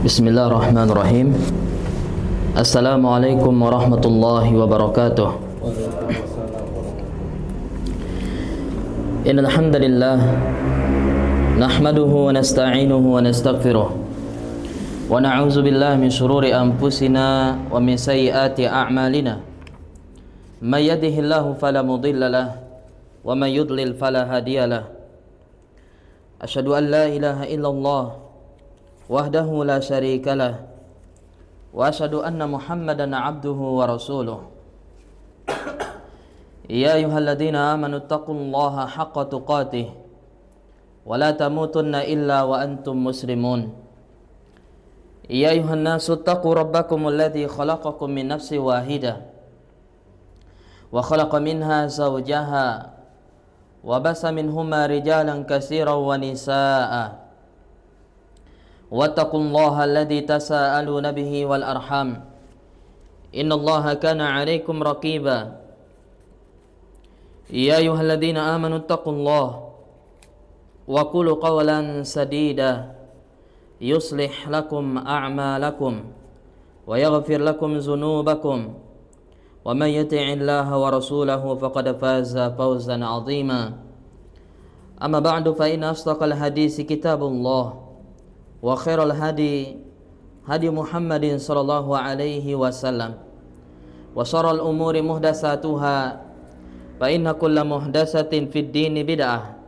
Bismillahirrahmanirrahim. Assalamualaikum warahmatullahi wabarakatuh. Innal hamdalillah nahmaduhu wa nasta'inuhu wa nastaghfiruh wa na'udzu billahi min shururi anfusina wa min sayyiati a'malina. May yahdihillahu fala mudilla lahu wa may yudlil fala hadiya lahu. Asyhadu an la ilaha illallah wahdahu la syarika lah wa asyhadu anna Muhammadan abduhu wa rasuluh. Ya ayyuhalladzina amanu taqullaha haqqa tuqatih wa la tamutunna illa wa antum muslimun. Ya ayyuhan nasu taqu rabbakumul ladzi khalaqakum min nafsin wahidah wa khalaqa minha zawjaha wa basa minhuma rijalan katsiran wa nisaa'a. Wattaqullaha alladzi tasaaluna bihi wal arham innallaha kana 'alaikum raqiba. Ya ayyuhalladzina amanu taqullaha wa qulu qawlan sadida yuslih lakum a'malakum wa yaghfir lakum dzunubakum wa may yuti'illaha wa rasulahu faqad faza fawzan 'azima. Amma ba'du fa inna asdaqal hadisi kitabullah wa khairal hadi Muhammadin sallallahu alaihi wasallam wa syarrul umuri muhdatsatuha fa inna kulla muhdatsatin fid dini bid'ah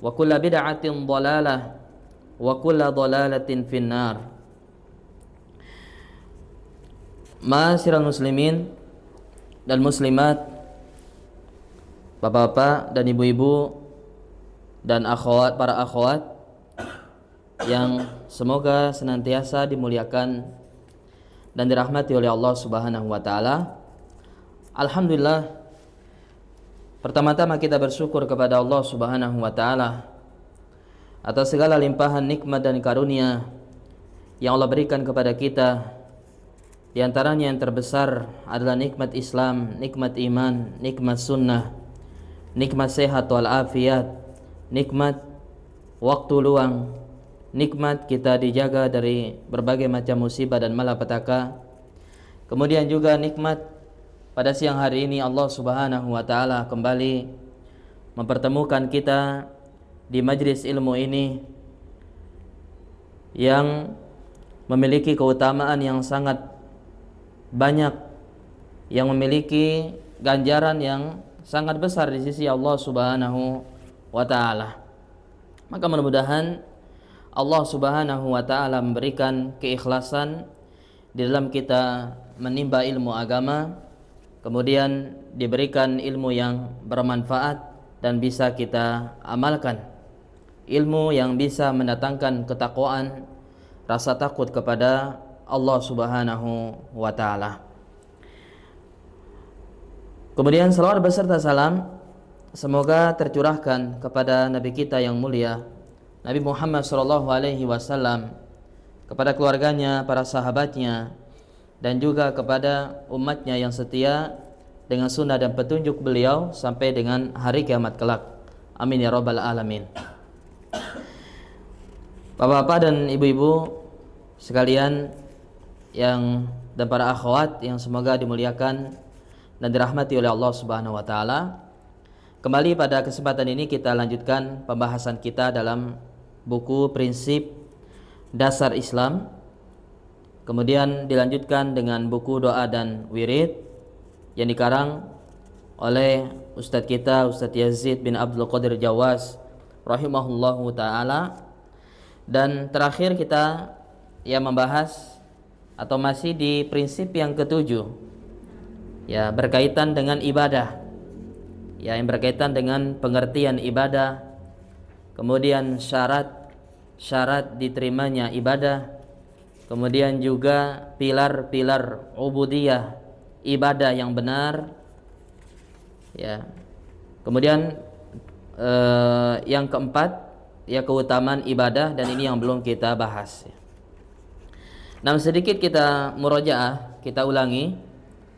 wa kulla bid'atin dhalalah wa kulla dhalalatin finnar. Ma'asyiral muslimin dan muslimat, bapak-bapak dan ibu-ibu dan akhwat, para akhwat yang semoga senantiasa dimuliakan dan dirahmati oleh Allah Subhanahu wa taala. Alhamdulillah, pertama-tama kita bersyukur kepada Allah Subhanahu wa taala atas segala limpahan nikmat dan karunia yang Allah berikan kepada kita. Di antaranya yang terbesar adalah nikmat Islam, nikmat iman, nikmat sunnah, nikmat sehat wal afiat, nikmat waktu luang, nikmat kita dijaga dari berbagai macam musibah dan malapetaka. Kemudian juga nikmat pada siang hari ini Allah Subhanahu wa taala kembali mempertemukan kita di majlis ilmu ini yang memiliki keutamaan yang sangat banyak, yang memiliki ganjaran yang sangat besar di sisi Allah Subhanahu wa taala. Maka mudah-mudahan Allah Subhanahu wa taala memberikan keikhlasan di dalam kita menimba ilmu agama, kemudian diberikan ilmu yang bermanfaat dan bisa kita amalkan, ilmu yang bisa mendatangkan ketakwaan, rasa takut kepada Allah Subhanahu wa taala. Kemudian salawat beserta salam semoga tercurahkan kepada Nabi kita yang mulia Nabi Muhammad sallallahu alaihi wasallam, kepada keluarganya, para sahabatnya, dan juga kepada umatnya yang setia dengan sunnah dan petunjuk beliau sampai dengan hari kiamat kelak. Amin ya rabbal alamin. Bapak-bapak dan ibu-ibu sekalian dan para akhwat yang semoga dimuliakan dan dirahmati oleh Allah Subhanahu wa taala. Kembali pada kesempatan ini kita lanjutkan pembahasan kita dalam buku Prinsip Dasar Islam. Kemudian dilanjutkan dengan buku Doa dan Wirid yang dikarang oleh Ustadz kita, Ustadz Yazid bin Abdul Qadir Jawas rahimahullahu ta'ala. Dan terakhir kita membahas atau masih di prinsip yang ketujuh, berkaitan dengan ibadah, yang berkaitan dengan pengertian ibadah, kemudian syarat diterimanya ibadah, kemudian juga pilar-pilar ubudiyah, ibadah yang benar, kemudian yang keempat keutamaan ibadah, dan ini yang belum kita bahas. Nah, sedikit kita murojaah, kita ulangi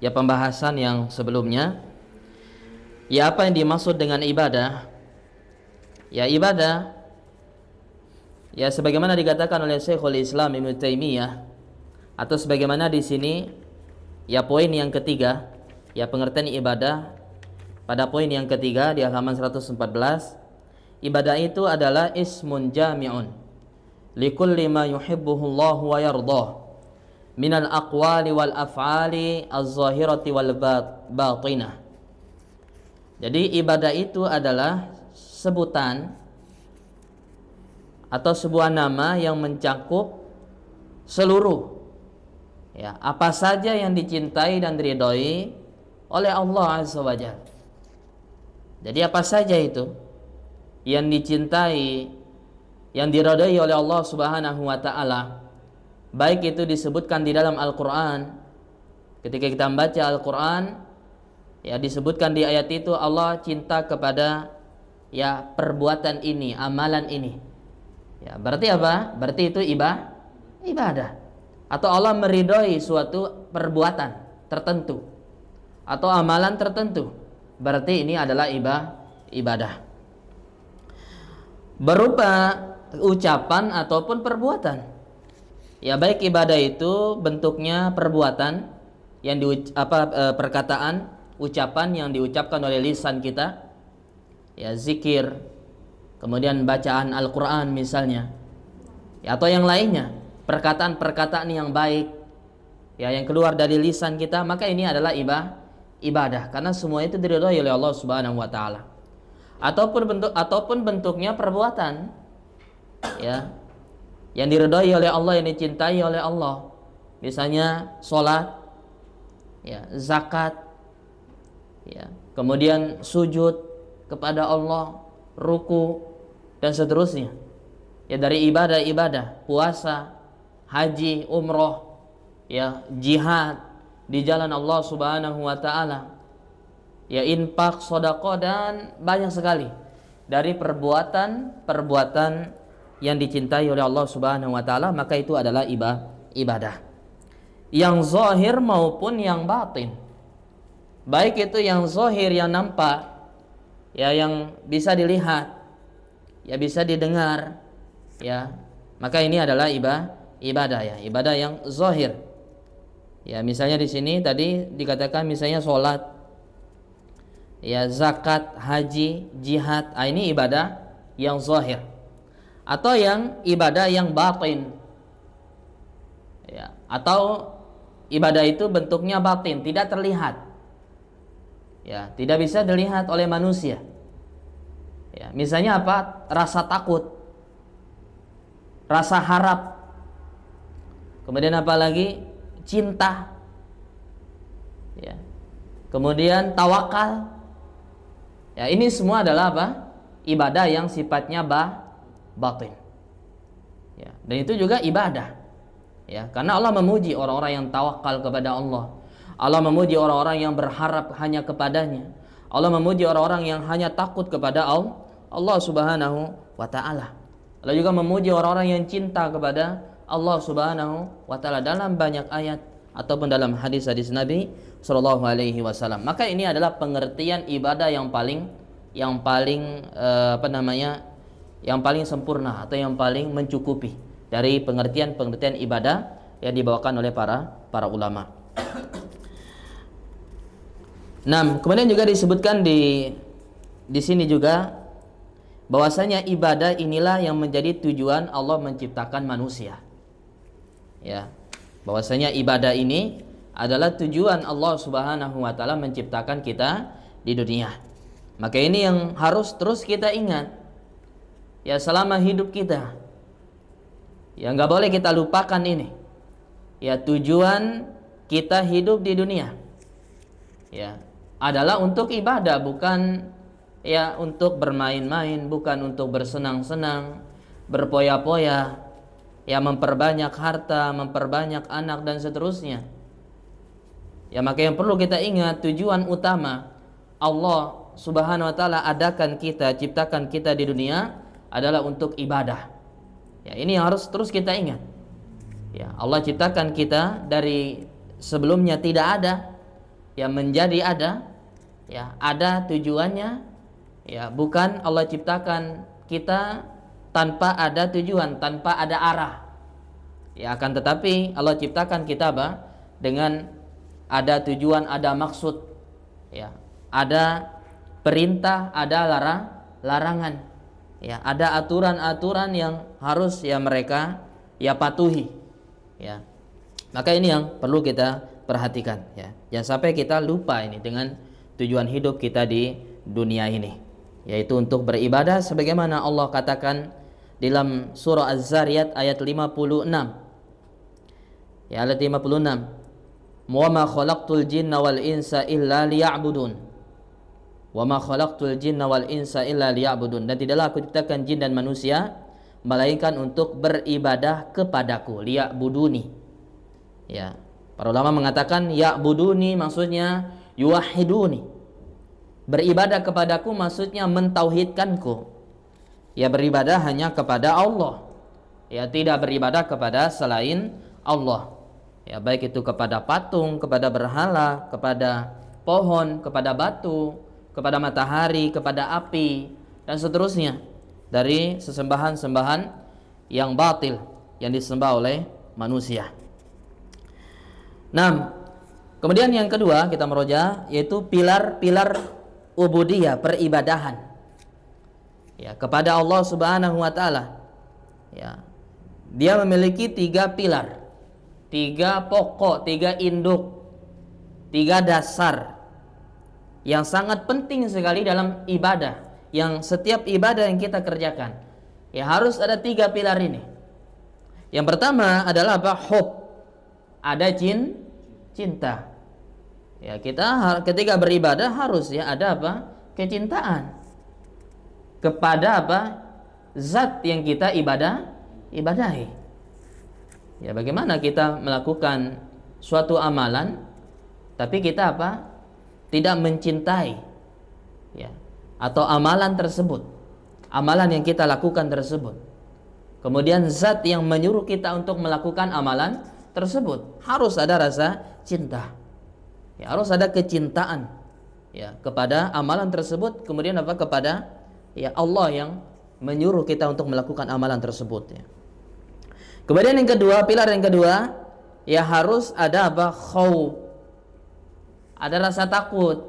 pembahasan yang sebelumnya. Apa yang dimaksud dengan ibadah? Ibadah Ya, sebagaimana dikatakan oleh Syekhul Islam Ibnu Taimiyah, atau sebagaimana di sini ya poin yang ketiga, ya pengertian ibadah pada poin yang ketiga di halaman 114, ibadah itu adalah ismun jami'un likulli ma yuhibbuhu Allah wa yardah minal aqwali wal af'ali az-zahirati wal batinah. Jadi ibadah itu adalah sebutan atau sebuah nama yang mencakup seluruh ya apa saja yang dicintai dan diridhoi oleh Allah Azza wa Jalla. Jadi apa saja itu yang dicintai, yang diridhoi oleh Allah Subhanahu wa taala, baik itu disebutkan di dalam Al-Qur'an. Ketika kita membaca Al-Qur'an, ya disebutkan di ayat itu Allah cinta kepada ya perbuatan ini, amalan ini. Ya, berarti apa? Berarti itu ibadah. Atau Allah meridhoi suatu perbuatan tertentu atau amalan tertentu. Berarti ini adalah ibadah. Berupa ucapan ataupun perbuatan. Ya, baik ibadah itu bentuknya perbuatan yang perkataan, ucapan yang diucapkan oleh lisan kita. Ya, zikir, kemudian bacaan Al-Quran misalnya ya, atau yang lainnya, perkataan-perkataan yang baik ya yang keluar dari lisan kita, maka ini adalah ibadah karena semua itu diridhoi oleh Allah Subhanahu wa taala. Ataupun bentuknya perbuatan ya yang diridhoi oleh Allah, yang dicintai oleh Allah, misalnya sholat ya, zakat ya, kemudian sujud kepada Allah, ruku dan seterusnya ya, dari ibadah-ibadah, puasa, haji, umroh ya, jihad di jalan Allah Subhanahu wa taala ya, infak, sedekah, dan banyak sekali dari perbuatan yang dicintai oleh Allah Subhanahu wa taala, maka itu adalah ibadah yang zahir maupun yang batin. Baik itu yang zahir, yang nampak ya, yang bisa dilihat ya, bisa didengar ya, maka ini adalah ibadah ya, ibadah yang zahir ya. Misalnya di sini tadi dikatakan misalnya sholat ya, zakat, haji, jihad, ini ibadah yang zahir. Atau yang ibadah yang batin ya, atau ibadah itu bentuknya batin, tidak terlihat ya, tidak bisa dilihat oleh manusia ya. Misalnya apa? Rasa takut, rasa harap, kemudian apa lagi? Cinta ya, kemudian tawakal ya, ini semua adalah apa? Ibadah yang sifatnya batin ya, dan itu juga ibadah ya, karena Allah memuji orang-orang yang tawakal kepada Allah. Allah memuji orang-orang yang berharap hanya kepadanya. Allah memuji orang-orang yang hanya takut kepada Allah Subhanahu wa ta'ala. Allah juga memuji orang-orang yang cinta kepada Allah Subhanahu wa ta'ala dalam banyak ayat ataupun dalam hadis-hadis Nabi sallallahu alaihi wasallam. Maka ini adalah pengertian ibadah yang paling yang paling sempurna atau yang paling mencukupi dari pengertian ibadah yang dibawakan oleh para ulama. Nah, kemudian juga disebutkan di sini juga bahwasanya ibadah inilah yang menjadi tujuan Allah menciptakan manusia. Ya, bahwasanya ibadah ini adalah tujuan Allah Subhanahu wa taala menciptakan kita di dunia. Maka ini yang harus terus kita ingat ya selama hidup kita. Ya, nggak boleh kita lupakan ini. Ya, tujuan kita hidup di dunia ya adalah untuk ibadah, bukan ya untuk bermain-main, bukan untuk bersenang-senang, berpoya-poya, ya memperbanyak harta, memperbanyak anak dan seterusnya. Ya, maka yang perlu kita ingat, tujuan utama Allah Subhanahu wa taala adakan kita, ciptakan kita di dunia adalah untuk ibadah. Ya, ini yang harus terus kita ingat. Ya, Allah ciptakan kita dari sebelumnya tidak ada, ya menjadi ada. Ya, ada tujuannya. Ya, bukan Allah ciptakan kita tanpa ada tujuan, tanpa ada arah. Ya, akan tetapi Allah ciptakan kita dengan ada tujuan, ada maksud. Ya, ada perintah, ada larangan. Ya, ada aturan-aturan yang harus mereka patuhi. Ya. Maka ini yang perlu kita perhatikan, ya. Jangan sampai kita lupa ini dengan tujuan hidup kita di dunia ini, yaitu untuk beribadah sebagaimana Allah katakan dalam surah Az-Zariyat ayat 56. Ya, ayat 56. Wa ma khalaqtul jinna wal insa illa liya'budun. Wa ma khalaqtul jinna wal insa illa liya'budun. Dan tidaklah aku ciptakan jin dan manusia melainkan untuk beribadah kepadaku, liya'buduni. Ya, para ulama mengatakan ya'buduni maksudnya yuwahhiduni. Beribadah kepadaku maksudnya mentauhidkanku. Ya, beribadah hanya kepada Allah. Ya, tidak beribadah kepada selain Allah. Ya, baik itu kepada patung, kepada berhala, kepada pohon, kepada batu, kepada matahari, kepada api, dan seterusnya dari sesembahan-sembahan yang batil yang disembah oleh manusia. Nah, kemudian yang kedua kita meroja yaitu pilar-pilar ubudiyah, peribadahan. Ya, kepada Allah Subhanahu wa taala. Ya. Dia memiliki 3 pilar, 3 pokok, 3 induk, 3 dasar yang sangat penting sekali dalam ibadah. Yang setiap ibadah yang kita kerjakan ya harus ada 3 pilar ini. Yang pertama adalah hub. Ada cinta. Ya, kita ketika beribadah harus ada kecintaan kepada zat yang kita ibadahi. Ya, bagaimana kita melakukan suatu amalan tapi kita tidak mencintai, ya, atau amalan tersebut, amalan yang kita lakukan tersebut. Kemudian zat yang menyuruh kita untuk melakukan amalan tersebut harus ada rasa cinta. Ya, harus ada kecintaan ya kepada amalan tersebut, kemudian kepada Allah yang menyuruh kita untuk melakukan amalan tersebut ya. Kemudian yang kedua, pilar yang kedua ya harus ada khauf. Ada rasa takut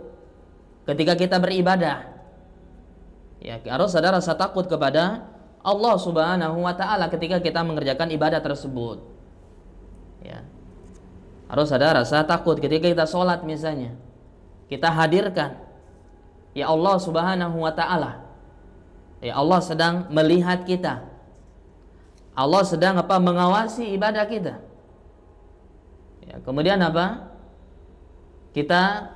ketika kita beribadah. Ya, harus ada rasa takut kepada Allah Subhanahu wa taala ketika kita mengerjakan ibadah tersebut. Ya. Harus ada rasa takut ketika kita sholat misalnya. Kita hadirkan ya Allah Subhanahu wa taala. Ya, Allah sedang melihat kita. Allah sedang mengawasi ibadah kita. Ya, kemudian kita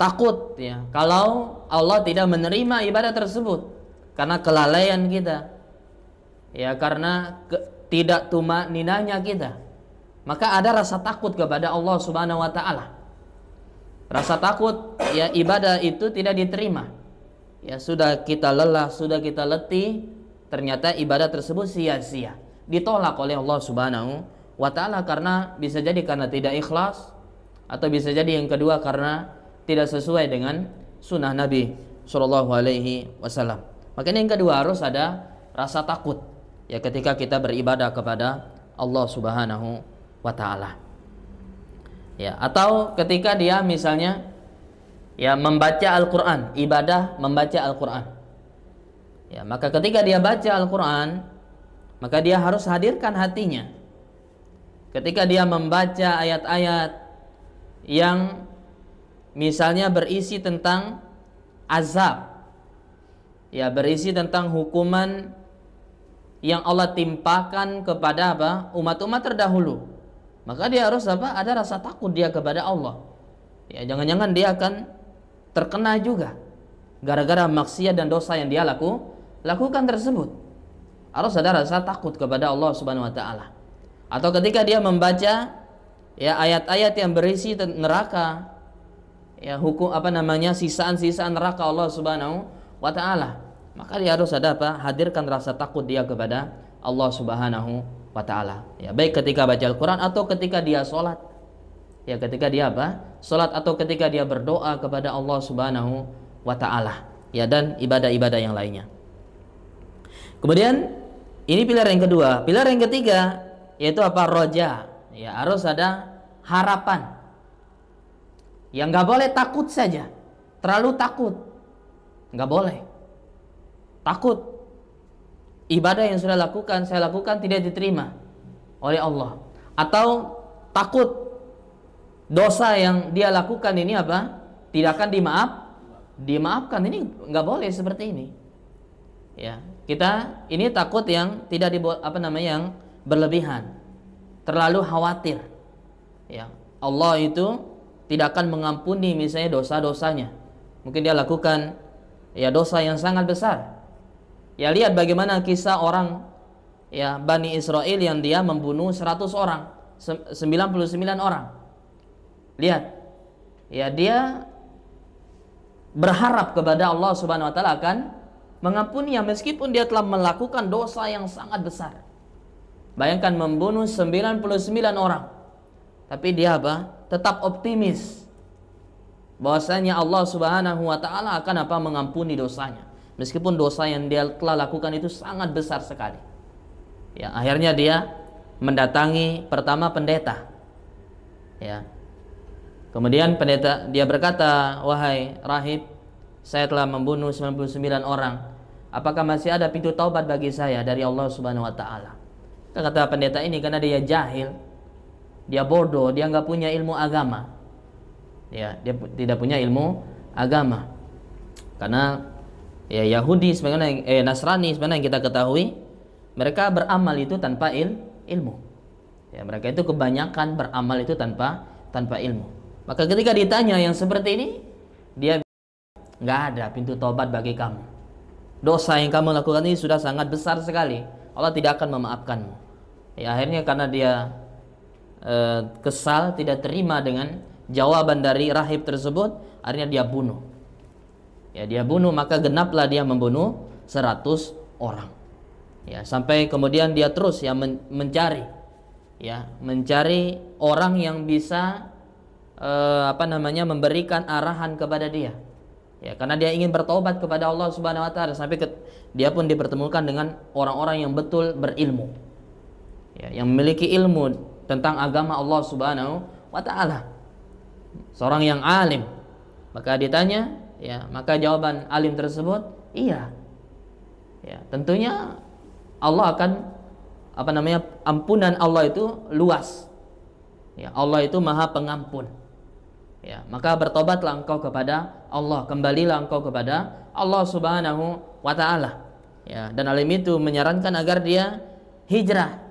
takut ya kalau Allah tidak menerima ibadah tersebut karena kelalaian kita. Ya, karena tidak tumaninahnya kita. Maka ada rasa takut kepada Allah Subhanahu wa taala. Rasa takut ya ibadah itu tidak diterima. Ya, sudah kita lelah, sudah kita letih, ternyata ibadah tersebut sia-sia, ditolak oleh Allah Subhanahu wa taala karena bisa jadi karena tidak ikhlas, atau bisa jadi yang kedua karena tidak sesuai dengan sunnah Nabi Shallallahu alaihi wasallam. Makanya yang kedua harus ada rasa takut ya ketika kita beribadah kepada Allah Subhanahu wa ta'ala. Ya, atau ketika dia misalnya ya membaca Al-Qur'an, ibadah membaca Al-Qur'an. Ya, maka ketika dia baca Al-Qur'an, maka dia harus hadirkan hatinya. Ketika dia membaca ayat-ayat yang misalnya berisi tentang azab, ya berisi tentang hukuman yang Allah timpakan kepada umat-umat terdahulu, maka dia harus ada rasa takut dia kepada Allah. Ya, jangan-jangan dia akan terkena juga gara-gara maksiat dan dosa yang dia lakukan tersebut. Harus ada rasa takut kepada Allah Subhanahu wa taala. Atau ketika dia membaca ya ayat-ayat yang berisi neraka, ya hukum sisaan-sisaan neraka Allah Subhanahu wa taala, maka dia harus ada hadirkan rasa takut dia kepada Allah Subhanahu wa taala. Ya, baik ketika baca Al-Qur'an atau ketika dia sholat. Ya, ketika dia sholat atau ketika dia berdoa kepada Allah Subhanahu wa taala. Ya, dan ibadah-ibadah yang lainnya. Kemudian Ini pilar yang kedua. Pilar yang ketiga yaitu apa? Roja. Ya, harus ada harapan. Yang nggak boleh takut saja, terlalu takut, nggak boleh. Takut ibadah yang sudah saya lakukan tidak diterima oleh Allah, atau takut dosa yang dia lakukan ini apa? Tidak akan dimaafkan. Ini nggak boleh seperti ini. Ya, kita ini takut yang tidak yang berlebihan, terlalu khawatir. Ya, Allah itu tidak akan mengampuni misalnya dosa-dosanya. Mungkin dia lakukan ya dosa yang sangat besar. Ya, lihat bagaimana kisah orang ya Bani Israel yang dia membunuh 100 orang, 99 orang. Lihat. Ya, dia berharap kepada Allah Subhanahu wa taala akan mengampuni meskipun dia telah melakukan dosa yang sangat besar. Bayangkan membunuh 99 orang. Tapi dia apa? Tetap optimis bahwasanya Allah Subhanahu wa taala akan mengampuni dosanya. Meskipun dosa yang dia telah lakukan itu sangat besar sekali. Ya, akhirnya dia mendatangi pertama pendeta. Ya. Kemudian pendeta dia berkata, "Wahai rahib, saya telah membunuh 99 orang. Apakah masih ada pintu taubat bagi saya dari Allah Subhanahu wa taala?" Kata pendeta ini karena dia jahil, dia bodoh, dia nggak punya ilmu agama. Ya, dia tidak punya ilmu agama. Karena ya Yahudi sebenarnya Nasrani sebenarnya yang kita ketahui, mereka beramal itu tanpa ilmu. Ya, mereka itu kebanyakan beramal itu tanpa ilmu. Maka ketika ditanya yang seperti ini, dia nggak ada pintu taubat bagi kamu. Dosa yang kamu lakukan ini sudah sangat besar sekali. Allah tidak akan memaafkanmu. Ya, akhirnya karena dia kesal, tidak terima dengan jawaban dari rahib tersebut, akhirnya dia bunuh. Ya, dia bunuh, maka genaplah dia membunuh 100 orang. Ya, sampai kemudian dia terus ya mencari orang yang bisa memberikan arahan kepada dia. Ya, karena dia ingin bertobat kepada Allah Subhanahu wa taala, sampai dia pun dipertemukan dengan orang-orang yang betul berilmu. Ya, yang memiliki ilmu tentang agama Allah Subhanahu wa taala. Seorang yang alim. Maka ditanya, ya, maka jawaban alim tersebut, iya. Ya, tentunya Allah akan ampunan Allah itu luas. Ya, Allah itu Maha Pengampun. Ya, maka bertobatlah engkau kepada Allah, kembalilah engkau kepada Allah Subhanahu wa taala. Ya, dan alim itu menyarankan agar dia hijrah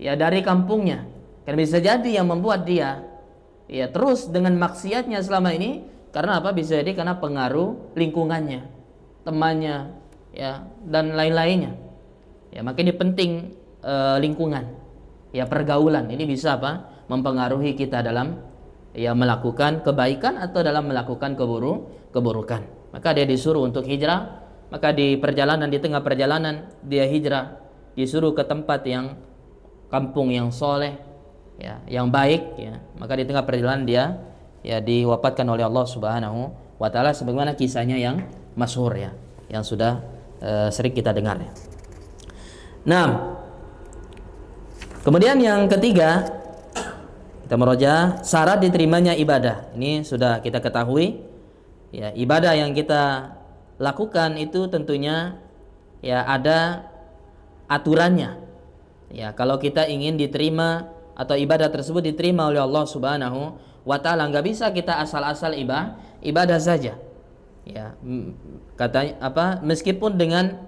ya dari kampungnya. Karena bisa jadi yang membuat dia ya terus dengan maksiatnya selama ini karena apa? Bisa jadi karena pengaruh lingkungannya, temannya, ya, dan lain-lainnya. Ya, maka ini penting lingkungan. Ya, pergaulan ini bisa mempengaruhi kita dalam ya melakukan kebaikan atau dalam melakukan keburukan. Maka dia disuruh untuk hijrah, maka di tengah perjalanan dia hijrah, disuruh ke tempat yang kampung yang soleh, ya, yang baik, ya. Maka di tengah perjalanan dia ya diwafatkan oleh Allah Subhanahu wa taala sebagaimana kisahnya yang masyhur, ya, yang sudah sering kita dengar, ya. Nah, kemudian yang ketiga, kita meroja syarat diterimanya ibadah. Ini sudah kita ketahui, ya, ibadah yang kita lakukan itu tentunya ya ada aturannya. Ya, kalau kita ingin diterima atau ibadah tersebut diterima oleh Allah Subhanahu wa taala, nggak bisa kita asal-asal ibadah saja. Ya, katanya meskipun dengan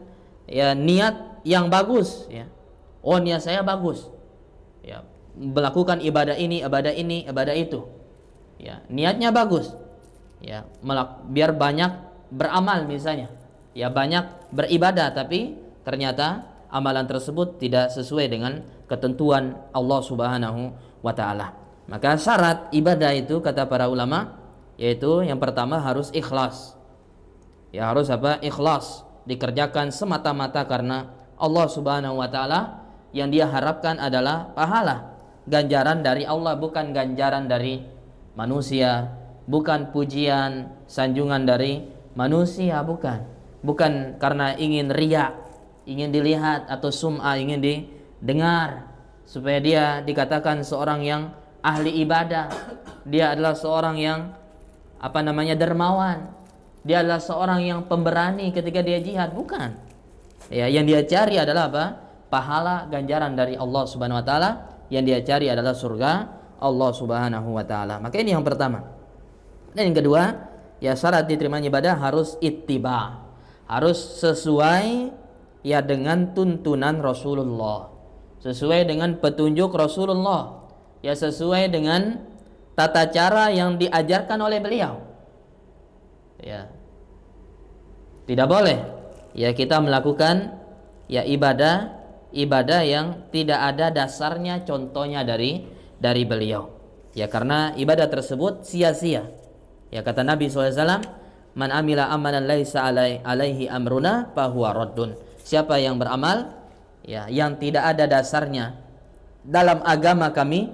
ya niat yang bagus, ya. Oh, niat saya bagus. Ya, melakukan ibadah ini, ibadah itu. Ya, niatnya bagus. Ya, biar banyak beramal misalnya. Ya, banyak beribadah tapi ternyata amalan tersebut tidak sesuai dengan ketentuan Allah Subhanahu wa taala. Maka syarat ibadah itu kata para ulama yaitu yang pertama harus ikhlas. Ya, harus ikhlas, dikerjakan semata-mata karena Allah Subhanahu wa taala. Yang dia harapkan adalah pahala, ganjaran dari Allah, bukan ganjaran dari manusia, bukan pujian, sanjungan dari manusia, bukan karena ingin riya, ingin dilihat, atau sum'ah, ingin didengar, supaya dia dikatakan seorang yang ahli ibadah, dia adalah seorang yang dermawan, dia adalah seorang yang pemberani ketika dia jihad. Bukan. Ya, yang dia cari adalah apa? Pahala, ganjaran dari Allah Subhanahu wa taala. Yang dia cari adalah surga Allah Subhanahu wa taala. Maka ini yang pertama. Dan yang kedua, ya syarat diterimanya ibadah harus ittiba. Harus sesuai ya dengan tuntunan Rasulullah. Sesuai dengan petunjuk Rasulullah. Ya sesuai dengan tata cara yang diajarkan oleh beliau. Ya. Tidak boleh ya kita melakukan ya ibadah yang tidak ada dasarnya, contohnya dari beliau. Ya karena ibadah tersebut sia-sia. Ya kata Nabi SAW, man amila amalan laisa alaihi amruna fahuwa raddun. Siapa yang beramal ya yang tidak ada dasarnya dalam agama kami,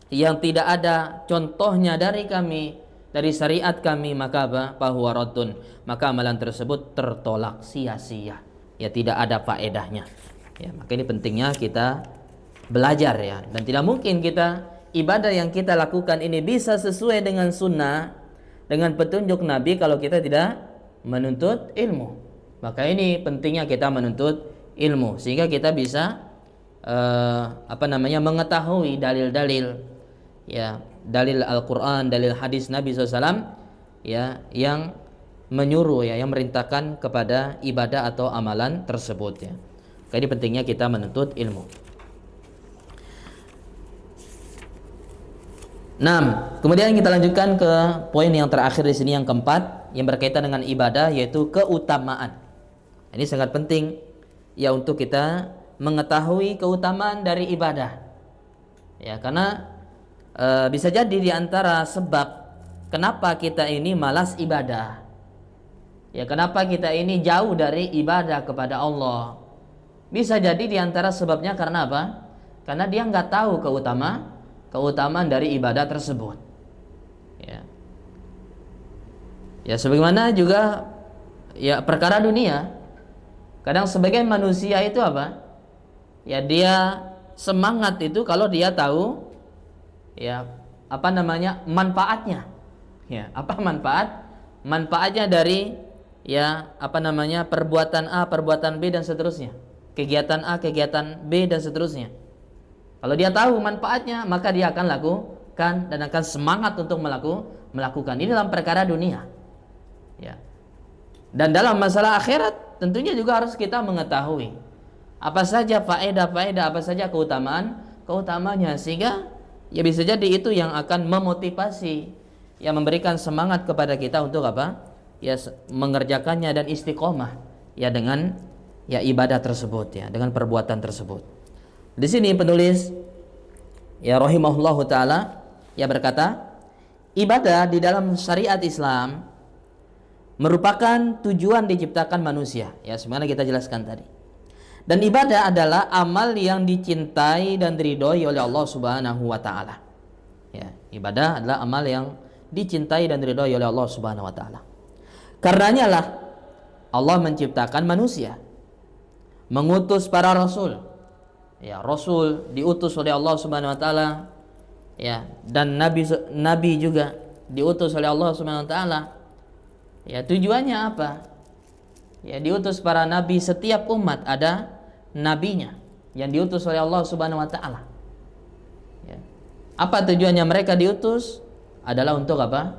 yang tidak ada contohnya dari kami, dari syariat kami, maka fahuwa raddun, maka amalan tersebut tertolak, sia-sia. Ya tidak ada faedahnya. Ya, maka ini pentingnya kita belajar ya, dan tidak mungkin kita ibadah yang kita lakukan ini bisa sesuai dengan sunnah, dengan petunjuk Nabi kalau kita tidak menuntut ilmu. Maka ini pentingnya kita menuntut ilmu sehingga kita bisa mengetahui dalil-dalil ya, dalil Al-Qur'an, dalil hadis Nabi SAW ya yang menyuruh ya, yang merintahkan kepada ibadah atau amalan tersebut ya. Jadi pentingnya kita menuntut ilmu. 6. Kemudian kita lanjutkan ke poin yang terakhir di sini, yang keempat, yang berkaitan dengan ibadah, yaitu keutamaan. Ini sangat penting ya untuk kita mengetahui keutamaan dari ibadah. Ya, karena bisa jadi di antara sebab kenapa kita ini malas ibadah. Ya, kenapa kita ini jauh dari ibadah kepada Allah. Bisa jadi di antara sebabnya karena apa? Karena dia nggak tahu keutamaan dari ibadah tersebut. Ya. Ya sebagaimana juga ya perkara dunia. Kadang sebagian manusia itu apa? Ya dia semangat itu kalau dia tahu ya manfaatnya. Ya, apa manfaat? Manfaatnya dari ya perbuatan A, perbuatan B dan seterusnya. Kegiatan A, kegiatan B dan seterusnya. Kalau dia tahu manfaatnya, maka dia akan lakukan dan akan semangat untuk melakukan. Ini dalam perkara dunia. Ya. Dan dalam masalah akhirat tentunya juga harus kita mengetahui apa saja faedah-faedah, apa saja keutamanya, sehingga ya bisa jadi itu yang akan memotivasi, yang memberikan semangat kepada kita untuk apa? Ya mengerjakannya dan istiqomah ya dengan ya ibadah tersebut ya, dengan perbuatan tersebut. Di sini penulis ya rahimahullahu taala ya berkata, ibadah di dalam syariat Islam merupakan tujuan diciptakan manusia ya, sebagaimana kita jelaskan tadi. Dan ibadah adalah amal yang dicintai dan diridhoi oleh Allah Subhanahu wa taala. Ya, ibadah adalah amal yang dicintai dan diridhoi oleh Allah Subhanahu wa taala. Karenanya lah Allah menciptakan manusia, mengutus para rasul. Ya, rasul diutus oleh Allah Subhanahu wa taala. Ya, dan nabi juga diutus oleh Allah Subhanahu wa taala. Ya, tujuannya apa? Ya, diutus para nabi, setiap umat ada nabinya yang diutus oleh Allah Subhanahu wa taala. Ya. Apa tujuannya mereka diutus? Adalah untuk apa?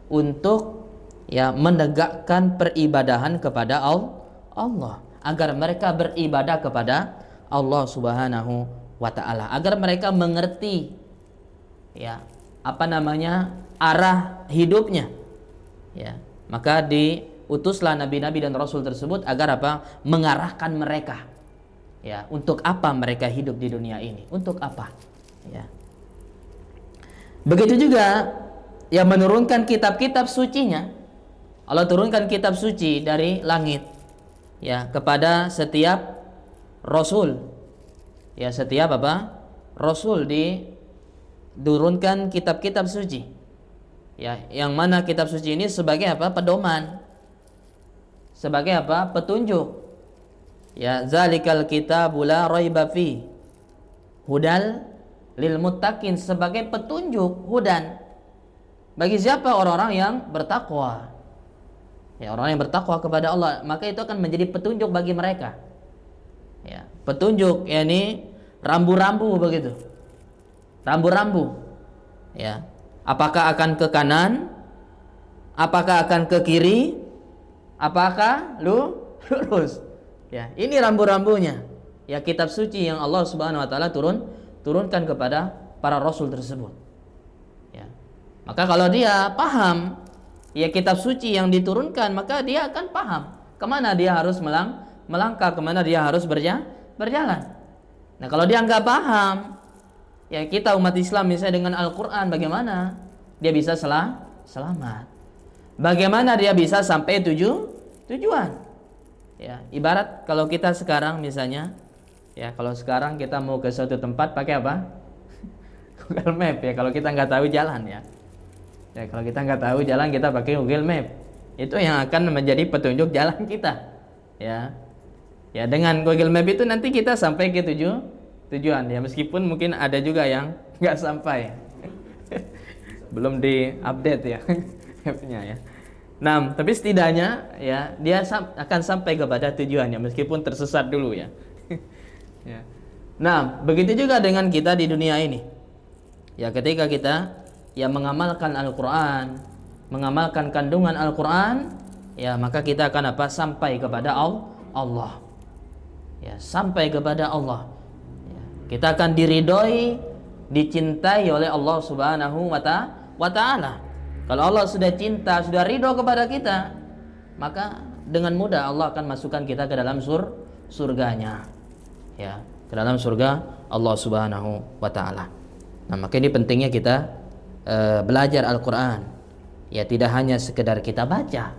Untuk ya menegakkan peribadahan kepada Allah, agar mereka beribadah kepada Allah Subhanahu wa taala, agar mereka mengerti ya arah hidupnya. Ya, maka diutuslah nabi-nabi dan rasul tersebut agar apa? Mengarahkan mereka. Ya, untuk apa mereka hidup di dunia ini? Untuk apa? Ya. Begitu juga yang menurunkan kitab-kitab sucinya. Allah turunkan kitab suci dari langit ya kepada setiap rasul. Ya, setiap rasul diturunkan kitab-kitab suci. Ya, yang mana kitab suci ini sebagai pedoman. Sebagai petunjuk. Ya, zalikal kitabul la raiba fi hudal lil muttaqin, sebagai petunjuk, hudan, bagi siapa? Orang-orang yang bertakwa. Ya, orang yang bertakwa kepada Allah, maka itu akan menjadi petunjuk bagi mereka. Ya, petunjuk, yakni rambu-rambu begitu. Rambu-rambu. Ya. Apakah akan ke kanan? Apakah akan ke kiri? Apakah lurus? Ya, ini rambu-rambunya. Ya, kitab suci yang Allah Subhanahu wa taala turunkan kepada para rasul tersebut. Ya. Maka kalau dia paham ya kitab suci yang diturunkan, maka dia akan paham kemana dia harus melangkah, kemana dia harus berjalan. Nah, kalau dia nggak paham, ya kita umat Islam misalnya dengan Al-Quran, bagaimana dia bisa selamat? Bagaimana dia bisa sampai tujuan? Ya, ibarat kalau kita sekarang misalnya, ya kalau sekarang kita mau ke suatu tempat pakai apa? Google Map ya, kalau kita nggak tahu jalan ya. Ya, kalau kita nggak tahu jalan, kita pakai Google Map. Itu yang akan menjadi petunjuk jalan kita. Ya, ya dengan Google Map itu nanti kita sampai ke tujuan. Ya, meskipun mungkin ada juga yang nggak sampai, belum diupdate ya mapnya ya. Nah, tapi setidaknya ya dia akan sampai kepada tujuannya meskipun tersesat dulu ya. Ya. Nah, begitu juga dengan kita di dunia ini. Ya, ketika kita ya mengamalkan Al-Quran, mengamalkan kandungan Al-Quran, ya maka kita akan apa? Sampai kepada Allah. Ya, sampai kepada Allah. Ya, kita akan diridhoi, dicintai oleh Allah Subhanahu wa ta'ala. Kalau Allah sudah cinta, sudah ridho kepada kita, maka dengan mudah Allah akan masukkan kita ke dalam surganya. Ya, ke dalam surga Allah Subhanahu wa ta'ala. Nah, maka ini pentingnya kita belajar Al-Quran. Ya, tidak hanya sekedar kita baca,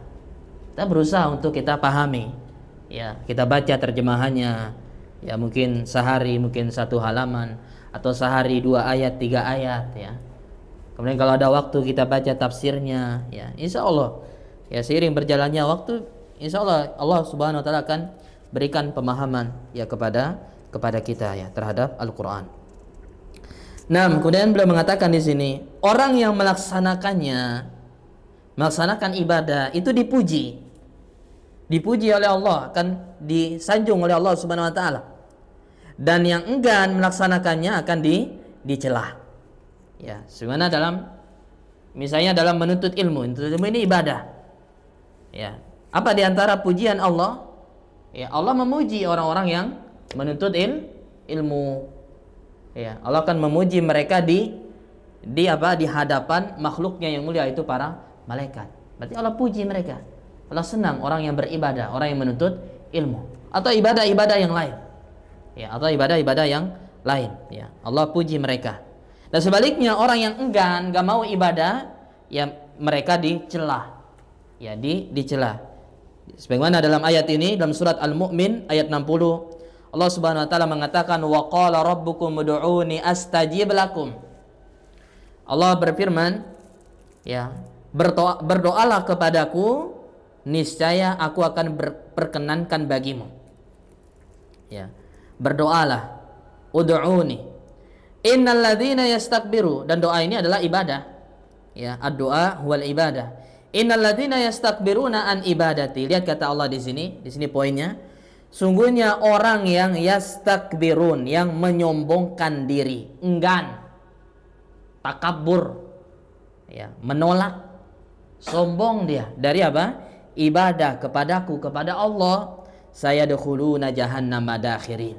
kita berusaha untuk kita pahami. Ya, kita baca terjemahannya. Ya, mungkin sehari mungkin 1 halaman, atau sehari 2 ayat 3 ayat ya. Kemudian kalau ada waktu kita baca tafsirnya. Ya, insya Allah ya seiring berjalannya waktu, insya Allah Allah Subhanahu wa ta'ala akan berikan pemahaman ya kepada kita ya terhadap Al-Quran. Nah, kemudian beliau mengatakan di sini, orang yang melaksanakan ibadah itu dipuji oleh Allah, akan disanjung oleh Allah Subhanahu wa taala. Dan yang enggan melaksanakannya akan dicela. Ya, sebagaimana misalnya dalam menuntut ilmu ini ibadah. Ya, apa di antara pujian Allah? Ya, Allah memuji orang-orang yang menuntut ilmu. Ya, Allah akan memuji mereka di hadapan makhluknya yang mulia, itu para malaikat. Berarti Allah puji mereka. Allah senang orang yang beribadah, orang yang menuntut ilmu, atau ibadah-ibadah yang lain. Ya, atau ibadah-ibadah yang lain. Ya, Allah puji mereka. Dan sebaliknya orang yang enggan, enggak mau ibadah, ya mereka dicela. Ya, dicela. Sebagaimana dalam ayat ini dalam surat Al-Mu'min ayat 60. Allah Subhanahu wa taala mengatakan, wa qala rabbukum ud'uni astajib lakum. Allah berfirman, ya, berdoalah kepadaku, niscaya aku akan berkenankan bagimu. Ya, berdoalah, ud'uni. Innal ladzina yastakbiru, dan doa ini adalah ibadah. Ya, ad-du'a huwal ibadah. Innal ladzina yastakbiruna an ibadati. Lihat kata Allah di sini poinnya. Sungguhnya orang yang yastakbirun, yang menyombongkan diri, enggan, takabur, ya, menolak, sombong dia dari apa? Ibadah kepadaku, kepada Allah. Saya sayadkhuluna jahannam madakhirin.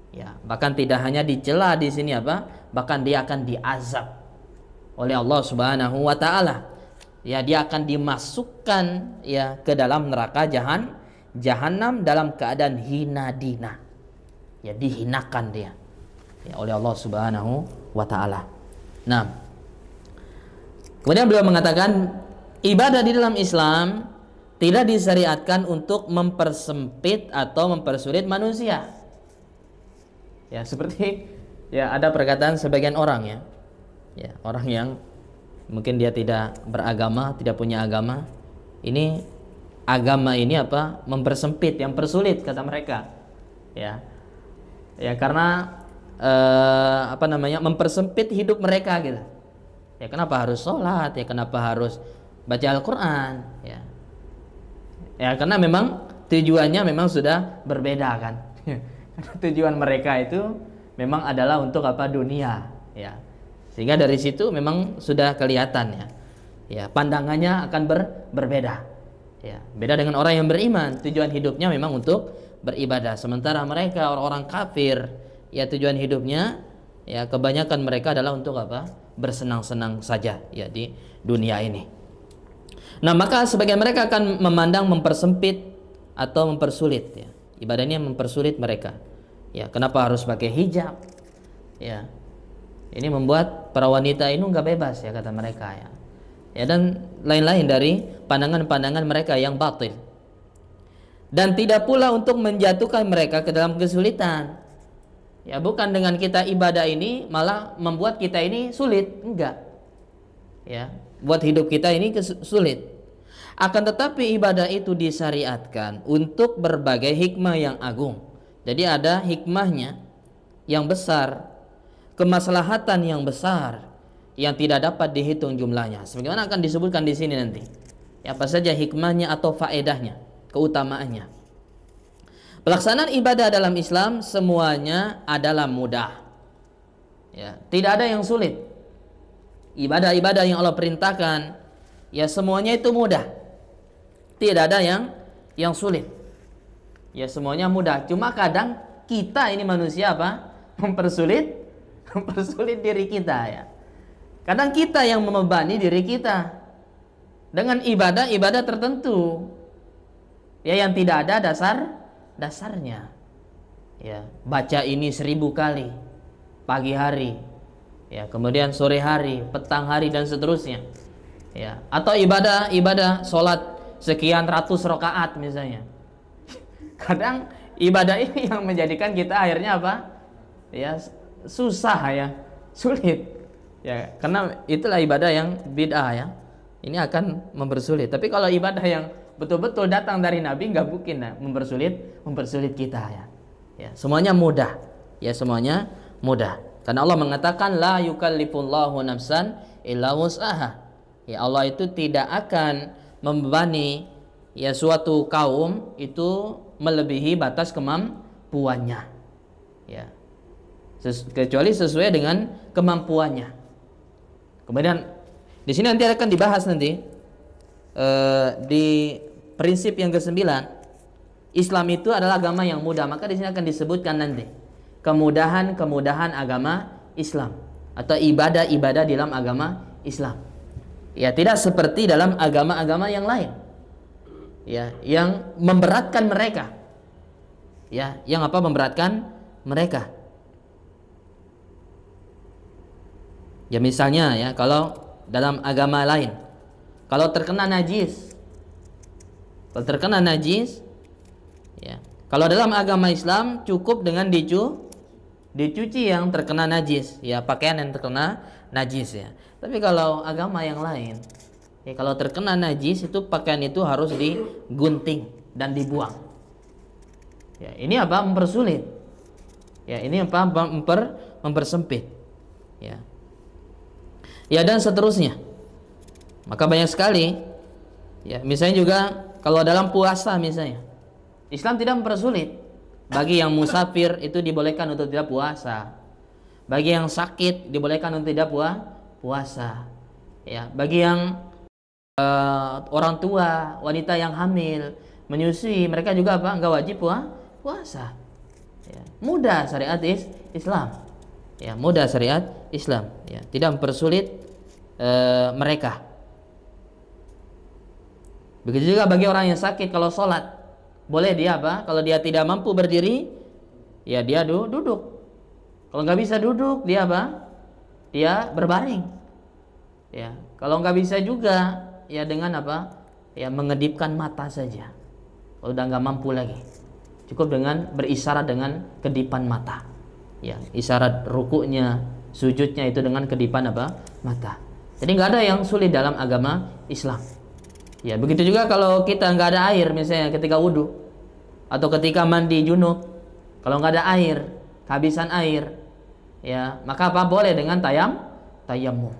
Ya, bahkan tidak hanya dicela di sini apa? Bahkan dia akan diazab oleh Allah Subhanahu wa taala. Ya, dia akan dimasukkan ya ke dalam neraka Jahannam dalam keadaan hina dina. Ya, dihinakan dia ya oleh Allah Subhanahu wa taala. Nah, kemudian beliau mengatakan ibadah di dalam Islam tidak disyariatkan untuk mempersempit atau mempersulit manusia. Ya, seperti ya ada perkataan sebagian orang ya. Ya, orang yang mungkin dia tidak beragama, tidak punya agama. Ini agama ini apa? Mempersempit, yang persulit kata mereka. Ya. Ya karena mempersempit hidup mereka gitu. Ya kenapa harus sholat? Ya kenapa harus baca Al-Quran? Ya. Ya karena memang tujuannya memang sudah berbeda kan. Karena tujuan mereka itu memang adalah untuk apa? Dunia. Ya. Sehingga dari situ memang sudah kelihatan ya. Ya pandangannya akan berbeda. Ya beda dengan orang yang beriman. Tujuan hidupnya memang untuk beribadah. Sementara mereka orang-orang kafir, ya tujuan hidupnya ya kebanyakan mereka adalah untuk apa? Bersenang-senang saja ya di dunia ini. Nah maka sebagian mereka akan memandang mempersempit atau mempersulit ya. Ibadahnya mempersulit mereka. Ya kenapa harus pakai hijab? Ya ini membuat para wanita ini nggak bebas ya kata mereka ya. Ya dan lain-lain dari pandangan-pandangan mereka yang batil. Dan tidak pula untuk menjatuhkan mereka ke dalam kesulitan. Ya bukan dengan kita ibadah ini malah membuat kita ini sulit, enggak. Ya, buat hidup kita ini sulit. Akan tetapi ibadah itu disyariatkan untuk berbagai hikmah yang agung. Jadi ada hikmahnya yang besar, kemaslahatan yang besar yang tidak dapat dihitung jumlahnya. Sebagaimana akan disebutkan di sini nanti. Ya, apa saja hikmahnya atau faedahnya, keutamaannya. Pelaksanaan ibadah dalam Islam semuanya adalah mudah. Ya, tidak ada yang sulit. Ibadah-ibadah yang Allah perintahkan, ya semuanya itu mudah. Tidak ada yang sulit. Ya semuanya mudah. Cuma kadang kita ini manusia apa? Mempersulit diri kita ya. Kadang kita yang membebani diri kita dengan ibadah tertentu. Ya yang tidak ada dasarnya. Ya, baca ini 1000 kali pagi hari, ya, kemudian sore hari, petang hari dan seterusnya. Ya, atau ibadah sholat sekian ratus rakaat misalnya. Kadang ibadah ini yang menjadikan kita akhirnya apa? Ya, susah ya, sulit. Ya, karena itulah ibadah yang bid'ah ya. Ini akan mempersulit. Tapi kalau ibadah yang betul-betul datang dari Nabi nggak mungkin mempersulit kita ya. Ya, semuanya mudah. Ya, semuanya mudah. Karena Allah mengatakan la yukallifullahu nafsan illa wus'aha. Ya, Allah itu tidak akan membebani ya suatu kaum itu melebihi batas kemampuannya. Ya. Kecuali sesuai dengan kemampuannya. Kemudian di sini nanti akan dibahas nanti di prinsip yang ke-9, Islam itu adalah agama yang mudah. Maka di sini akan disebutkan nanti kemudahan agama Islam atau ibadah-ibadah dalam agama Islam. Ya, tidak seperti dalam agama-agama yang lain. Ya, yang memberatkan mereka. Ya, yang apa memberatkan mereka? Ya misalnya ya, kalau dalam agama lain, kalau terkena najis, ya. Kalau dalam agama Islam cukup dengan dicuci yang terkena najis, ya pakaian yang terkena najis ya. Tapi kalau agama yang lain, ya kalau terkena najis itu pakaian itu harus digunting dan dibuang. Ya ini apa? Mempersulit. Ya ini apa? Mempersempit. Ya. Ya dan seterusnya. Maka banyak sekali. Ya misalnya juga kalau dalam puasa misalnya, Islam tidak mempersulit. Bagi yang musafir itu dibolehkan untuk tidak puasa. Bagi yang sakit dibolehkan untuk tidak puasa. Ya, bagi yang orang tua, wanita yang hamil, menyusui, mereka juga apa? Enggak wajib puasa. Ya, mudah syariat Islam. Ya, mudah syariat Islam. Ya, tidak mempersulit mereka. Begitu juga bagi orang yang sakit, kalau sholat boleh dia apa? Kalau dia tidak mampu berdiri, ya dia duduk. Kalau nggak bisa duduk, dia apa? Dia berbaring. Ya, kalau nggak bisa juga, ya dengan apa? Ya mengedipkan mata saja. Kalau udah nggak mampu lagi, cukup dengan berisyarat dengan kedipan mata. Ya, isyarat rukuknya, sujudnya itu dengan kedipan apa? Mata. Jadi nggak ada yang sulit dalam agama Islam. Ya, begitu juga kalau kita nggak ada air, misalnya ketika wudhu atau ketika mandi junub, kalau nggak ada air, kehabisan air, ya maka apa? Boleh dengan tayamum.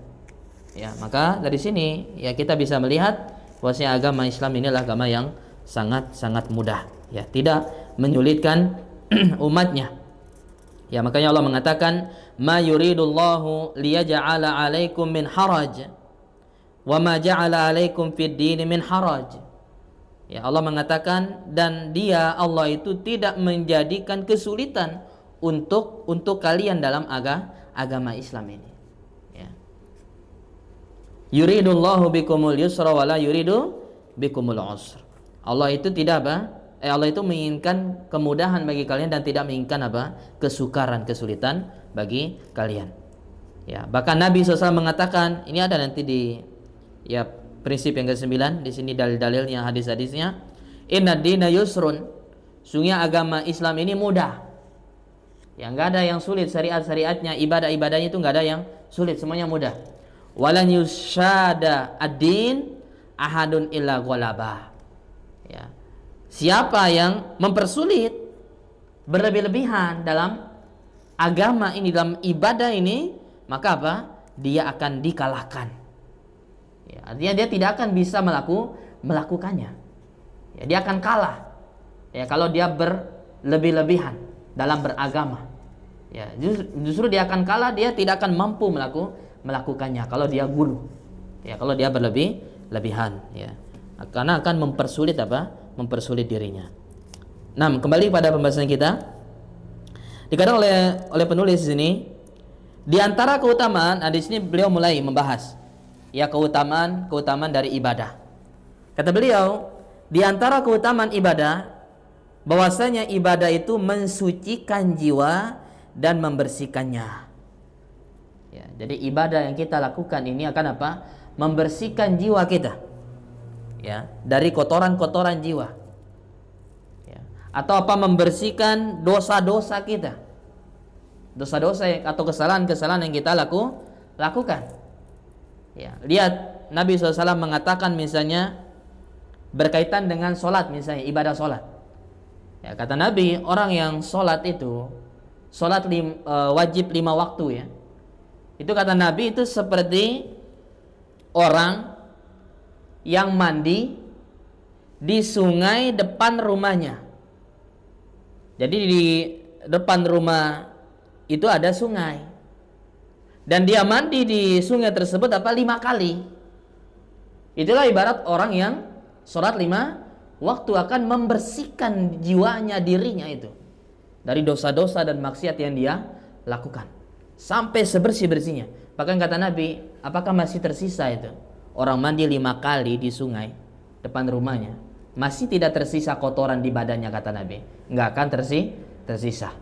Ya, maka dari sini ya kita bisa melihat bahwasanya agama Islam ini adalah agama yang sangat mudah, ya, tidak menyulitkan umatnya. Ya, makanya Allah mengatakan, "Ma yuridullahu liyaj'ala 'alaikum min haraj wa ma ja'ala 'alaikum fid din min haraj." Ya, Allah mengatakan, dan Dia Allah itu tidak menjadikan kesulitan untuk kalian dalam agama Islam ini. Ya. Yuridullahu bikumul yusra wa la yuridu bikumul usra. Allah itu tidak Allah itu menginginkan kemudahan bagi kalian dan tidak menginginkan kesukaran, kesulitan bagi kalian. Ya, bahkan Nabi SAW mengatakan, ini ada nanti di prinsip yang ke-9 di sini dalil-dalilnya, hadis-hadisnya. Inna dina yusrun, sungguhnya agama Islam ini mudah. Ya, enggak ada yang sulit, syariat-syariatnya, ibadah-ibadahnya itu enggak ada yang sulit, semuanya mudah. Walan yusyada ad-din ahadun illa ghalabah. Ya. Siapa yang mempersulit berlebih-lebihan dalam agama ini, dalam ibadah ini, maka dia akan dikalahkan. Ya, artinya dia tidak akan bisa melakukannya. Ya, dia akan kalah. Ya, kalau dia berlebih-lebihan dalam beragama. Ya, justru dia akan kalah, dia tidak akan mampu melakukannya kalau dia gulu. Ya, kalau dia berlebihan, ya. Karena akan mempersulit dirinya. Nah, kembali pada pembahasan kita. Dikatakan oleh penulis di sini, di antara keutamaan, di sini beliau mulai membahas keutamaan dari ibadah. Kata beliau, di antara keutamaan ibadah, bahwasanya ibadah itu mensucikan jiwa dan membersihkannya. Ya, jadi ibadah yang kita lakukan ini akan membersihkan jiwa kita. Ya, dari kotoran-kotoran jiwa. Ya, atau membersihkan dosa-dosa kita. Dosa-dosa atau kesalahan-kesalahan yang kita lakukan. Ya, lihat Nabi SAW mengatakan misalnya berkaitan dengan sholat, misalnya ibadah sholat. Ya, kata Nabi, orang yang sholat itu wajib 5 waktu, ya. Itu kata Nabi itu seperti orang yang mandi di sungai depan rumahnya. Jadi di depan rumah itu ada sungai, dan dia mandi di sungai tersebut 5 kali. Itulah ibarat orang yang sholat 5 waktu, akan membersihkan jiwanya, dirinya itu dari dosa-dosa dan maksiat yang dia lakukan sampai sebersih-bersihnya. Bahkan kata Nabi, apakah masih tersisa itu? Orang mandi 5 kali di sungai depan rumahnya, masih tidak tersisa kotoran di badannya, kata Nabi. Enggak akan tersisa.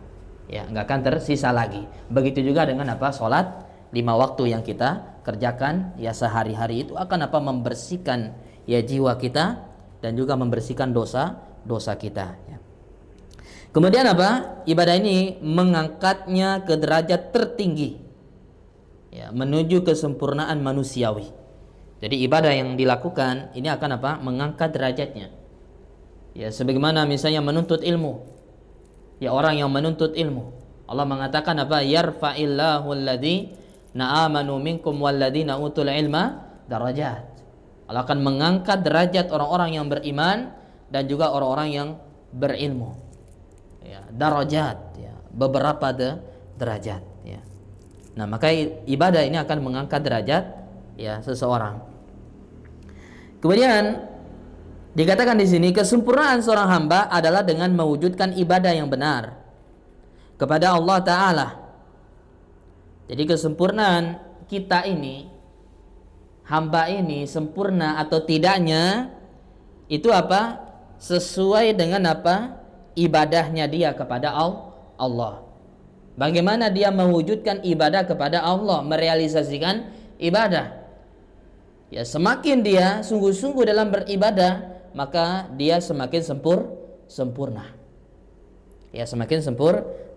Ya, enggak akan tersisa lagi. Begitu juga dengan sholat 5 waktu yang kita kerjakan ya sehari-hari, itu akan membersihkan ya jiwa kita dan juga membersihkan dosa kita, ya. Kemudian ibadah ini mengangkatnya ke derajat tertinggi, ya, menuju kesempurnaan manusiawi. Jadi ibadah yang dilakukan ini akan mengangkat derajatnya. Ya, sebagaimana misalnya menuntut ilmu. Ya, orang yang menuntut ilmu, Allah mengatakan yarfa'illahu alladhina amanu minkum walladhina utul ilma darajat. Allah akan mengangkat derajat orang-orang yang beriman dan juga orang-orang yang berilmu. Ya, darajat, ya, beberapa derajat, ya. Nah, maka ibadah ini akan mengangkat derajat ya seseorang. Kemudian dikatakan di sini, kesempurnaan seorang hamba adalah dengan mewujudkan ibadah yang benar kepada Allah Ta'ala. Jadi kesempurnaan kita ini, hamba ini sempurna atau tidaknya itu sesuai dengan ibadahnya dia kepada Allah. Bagaimana dia mewujudkan ibadah kepada Allah, merealisasikan ibadah. Ya, semakin dia sungguh-sungguh dalam beribadah, maka dia semakin sempurna. Ya, semakin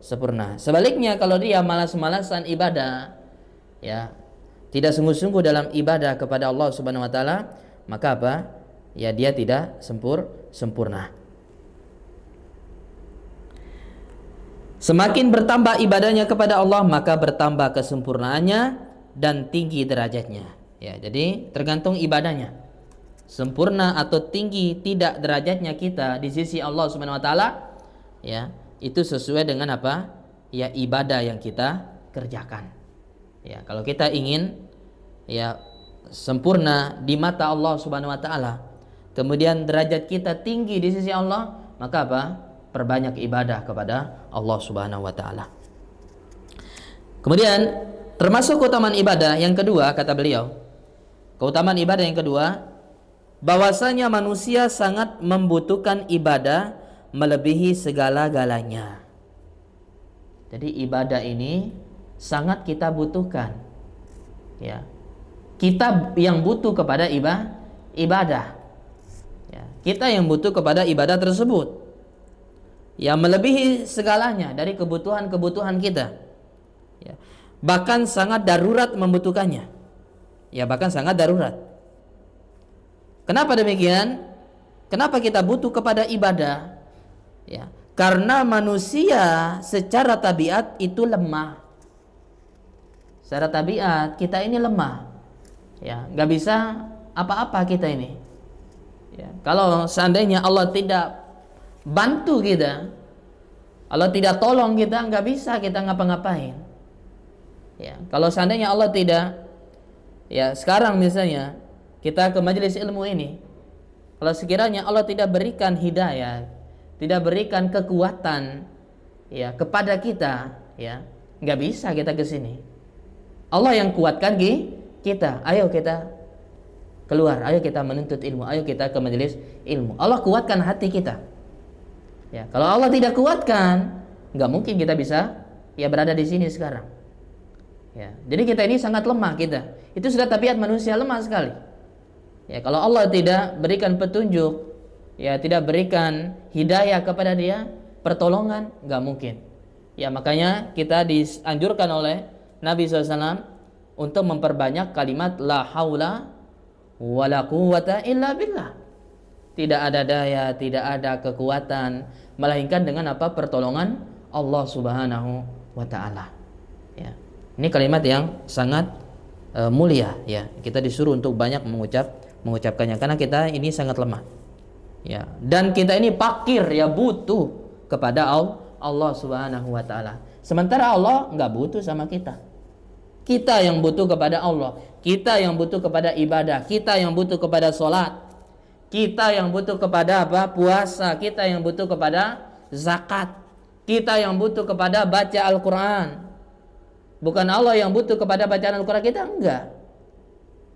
sempurna. Sebaliknya, kalau dia malas-malasan ibadah, ya, tidak sungguh-sungguh dalam ibadah kepada Allah Subhanahu wa taala, maka ya dia tidak sempurna. Semakin bertambah ibadahnya kepada Allah, maka bertambah kesempurnaannya dan tinggi derajatnya. Ya, jadi tergantung ibadahnya. Sempurna atau tinggi tidak derajatnya kita di sisi Allah Subhanahu wa taala, ya, itu sesuai dengan apa? Ya, ibadah yang kita kerjakan. Ya, kalau kita ingin ya sempurna di mata Allah Subhanahu wa taala, kemudian derajat kita tinggi di sisi Allah, maka apa? Perbanyak ibadah kepada Allah Subhanahu wa taala. Kemudian termasuk keutamaan ibadah yang kedua, kata beliau, keutamaan ibadah yang kedua, bahwasanya manusia sangat membutuhkan ibadah melebihi segala-galanya. Jadi ibadah ini sangat kita butuhkan. Ya. Kita yang butuh kepada ibadah. Ya. Kita yang butuh kepada ibadah tersebut. Ya, melebihi segalanya dari kebutuhan-kebutuhan kita. Ya. Bahkan sangat darurat membutuhkannya. Ya, bahkan sangat darurat. Kenapa demikian? Kenapa kita butuh kepada ibadah? Ya, karena manusia secara tabiat itu lemah. Secara tabiat kita ini lemah. Ya, nggak bisa apa-apa kita ini. Ya, kalau seandainya Allah tidak bantu kita, Allah tidak tolong kita, nggak bisa kita ngapa-ngapain. Ya, kalau seandainya Allah tidak, ya sekarang misalnya kita ke majelis ilmu ini, kalau sekiranya Allah tidak berikan hidayah, tidak berikan kekuatan, ya kepada kita, ya nggak bisa kita ke sini. Allah yang kuatkan kita. Ayo kita keluar, ayo kita menuntut ilmu, ayo kita ke majelis ilmu. Allah kuatkan hati kita. Ya, kalau Allah tidak kuatkan, nggak mungkin kita bisa ya berada di sini sekarang. Ya, jadi kita ini sangat lemah kita. Itu sudah tabiat manusia, lemah sekali. Ya, kalau Allah tidak berikan petunjuk, ya tidak berikan hidayah kepada dia, pertolongan, nggak mungkin. Ya, makanya kita dianjurkan oleh Nabi SAW untuk memperbanyak kalimat la haula wala quwwata illa billah. Tidak ada daya, tidak ada kekuatan, melainkan dengan apa? Pertolongan Allah Subhanahu wa taala. Ya. Ini kalimat yang sangat mulia, ya. Kita disuruh untuk banyak mengucapkannya karena kita ini sangat lemah. Ya. Dan kita ini fakir, ya butuh kepada Allah Subhanahu wa taala. Sementara Allah enggak butuh sama kita. Kita yang butuh kepada Allah, kita yang butuh kepada ibadah, kita yang butuh kepada sholat, kita yang butuh kepada apa? Puasa, kita yang butuh kepada zakat, kita yang butuh kepada baca Al-Quran. Bukan Allah yang butuh kepada bacaan Al-Quran kita, enggak.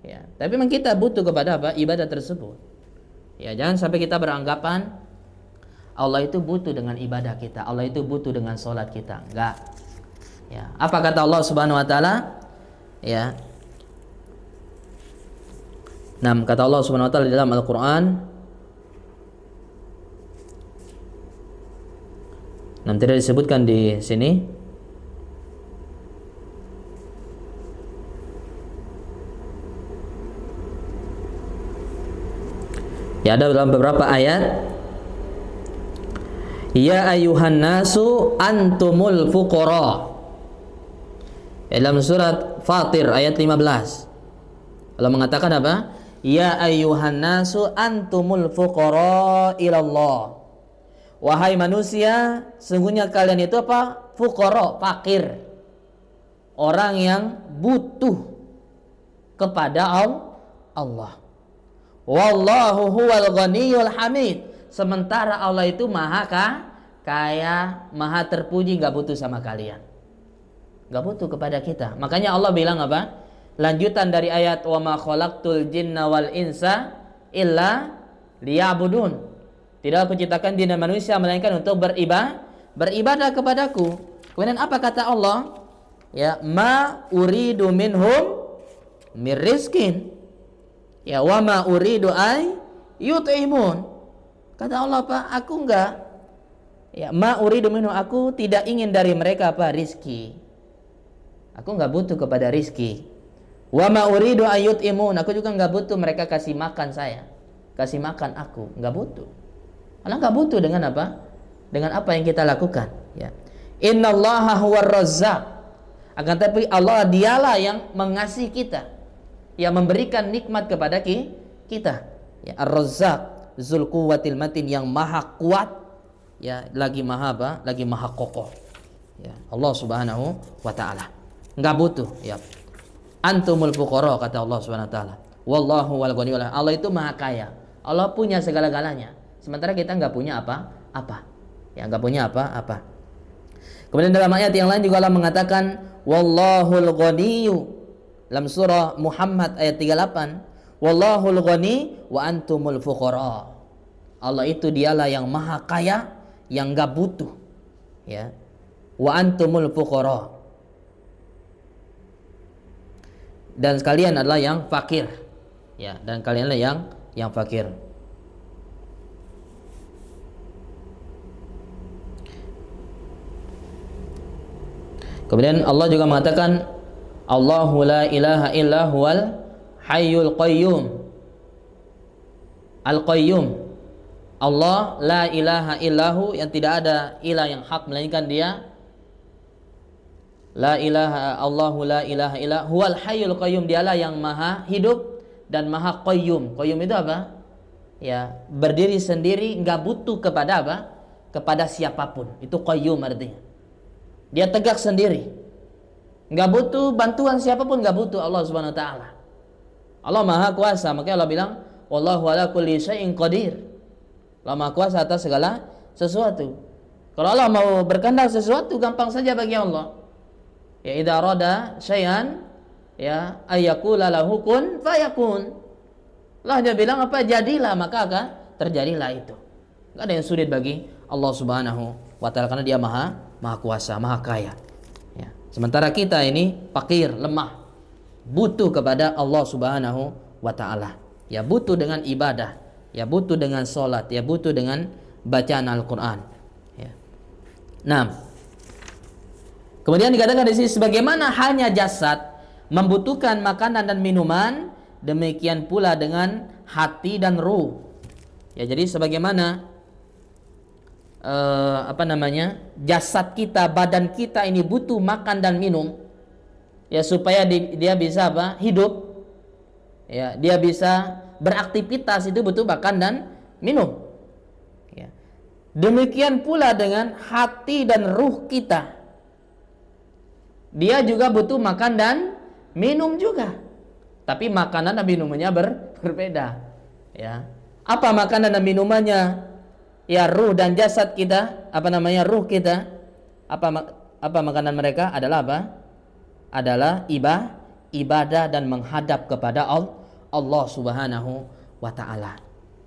Ya, tapi memang kita butuh kepada apa? Ibadah tersebut. Ya, jangan sampai kita beranggapan Allah itu butuh dengan ibadah kita, Allah itu butuh dengan sholat kita, enggak. Ya, apa kata Allah Subhanahu wa taala? Ya. Nah, kata Allah Subhanahu wa taala di dalam Al-Qur'an, nah, tidak disebutkan di sini. Ya, ada dalam beberapa ayat. Ya ayuhan nasu antumul fuqara. Dalam surat Fatir ayat 15. Allah mengatakan apa? Ya ayyuhan nasu antumul fuqara ilallah. Wahai manusia, sungguhnya kalian itu apa? Fuqara, fakir. Orang yang butuh kepada Allah. Wallahu huwal ghaniyul hamid. Sementara Allah itu maha kaya, maha terpuji, enggak butuh sama kalian. Enggak butuh kepada kita. Makanya Allah bilang apa? Lanjutan dari ayat wa ma khalaqtul jinna wal insa illa liya'budun. Tidak aku ciptakan jin dan manusia melainkan untuk beribadah kepadaku. Kemudian apa kata Allah? Ya, ma uridu minhum mir rizkin. Ya, wa ma uridu ay yut'imun. Kata Allah apa? Aku enggak. Ya, ma uridu minhum, aku tidak ingin dari mereka apa? Rizki. Aku enggak butuh kepada rizki. Wa ma uridu ayyut'imun, aku juga enggak butuh mereka kasih makan saya. kasih makan aku, nggak butuh. Allah nggak butuh dengan apa? Dengan apa yang kita lakukan. Ya. Innallaha huwar razzaq. Akan tapi Allah dialah yang mengasihi kita, yang memberikan nikmat kepada kita. Ya, Ar-Razzaq, Dzul Quwwatil Matin, yang maha kuat, ya, lagi maha apa? Lagi maha kokoh. Ya, Allah Subhanahu wa taala. Enggak butuh, ya. Antumul fuqara, kata Allah Subhanahu wa taala. Wallahu wal ghaniyul. Allah itu maha kaya. Allah punya segala-galanya. Sementara kita enggak punya apa-apa. Ya, enggak punya apa-apa. Kemudian dalam ayat yang lain juga Allah mengatakan wallahul ghaniyyu, dalam surah Muhammad ayat 38, wallahul ghani wa antumul fuqara. Allah itu dialah yang maha kaya, yang enggak butuh. Ya. Wa antumul fuqara. Dan sekalian adalah yang fakir. Ya, dan kalian adalah yang fakir. Kemudian Allah juga mengatakan Allahu la ilaha illa huwal hayyul qayyum. Al-Qayyum. Allah la ilaha illahu, yang tidak ada ilah yang hak melainkan Dia. La ilaha, Allahu la ilaha illa huwal hayyul qayyum, dialah yang maha hidup dan maha qayyum. Qayyum itu apa? Ya, berdiri sendiri, enggak butuh kepada apa? Kepada siapapun. Itu qayyum artinya. Dia tegak sendiri, nggak butuh bantuan siapapun, nggak butuh Allah Subhanahu wa taala. Allah maha kuasa, makanya Allah bilang wallahu ala kulli syai'in qadir. Allah maha kuasa atas segala sesuatu. Kalau Allah mau berkehendak sesuatu, gampang saja bagi Allah. Ya, idza arada syai'an, ya, ayyakula lahu kun fayakun. Allah hanya bilang apa? Jadilah, maka akan terjadilah itu. Nggak ada yang sulit bagi Allah Subhanahu wa taala, karena Dia maha kuasa, maha kaya. Ya. Sementara kita ini fakir, lemah, butuh kepada Allah Subhanahu wa taala. Ya, butuh dengan ibadah, ya, butuh dengan sholat, ya, butuh dengan bacaan Al-Quran. Ya. Nah, kemudian dikatakan di sini, sebagaimana hanya jasad membutuhkan makanan dan minuman, demikian pula dengan hati dan ruh. Ya, jadi sebagaimana jasad kita, badan kita ini butuh makan dan minum, ya, supaya dia bisa apa? Hidup. Ya, dia bisa beraktivitas, itu butuh makan dan minum. Ya. Demikian pula dengan hati dan ruh kita. Dia juga butuh makan dan minum juga. Tapi makanan dan minumannya berbeda. Ya. Apa makanan dan minumannya? Ya, ruh dan jasad kita, ruh kita, apa makanan mereka adalah apa? Adalah ibadah dan menghadap kepada Allah Subhanahu wa taala.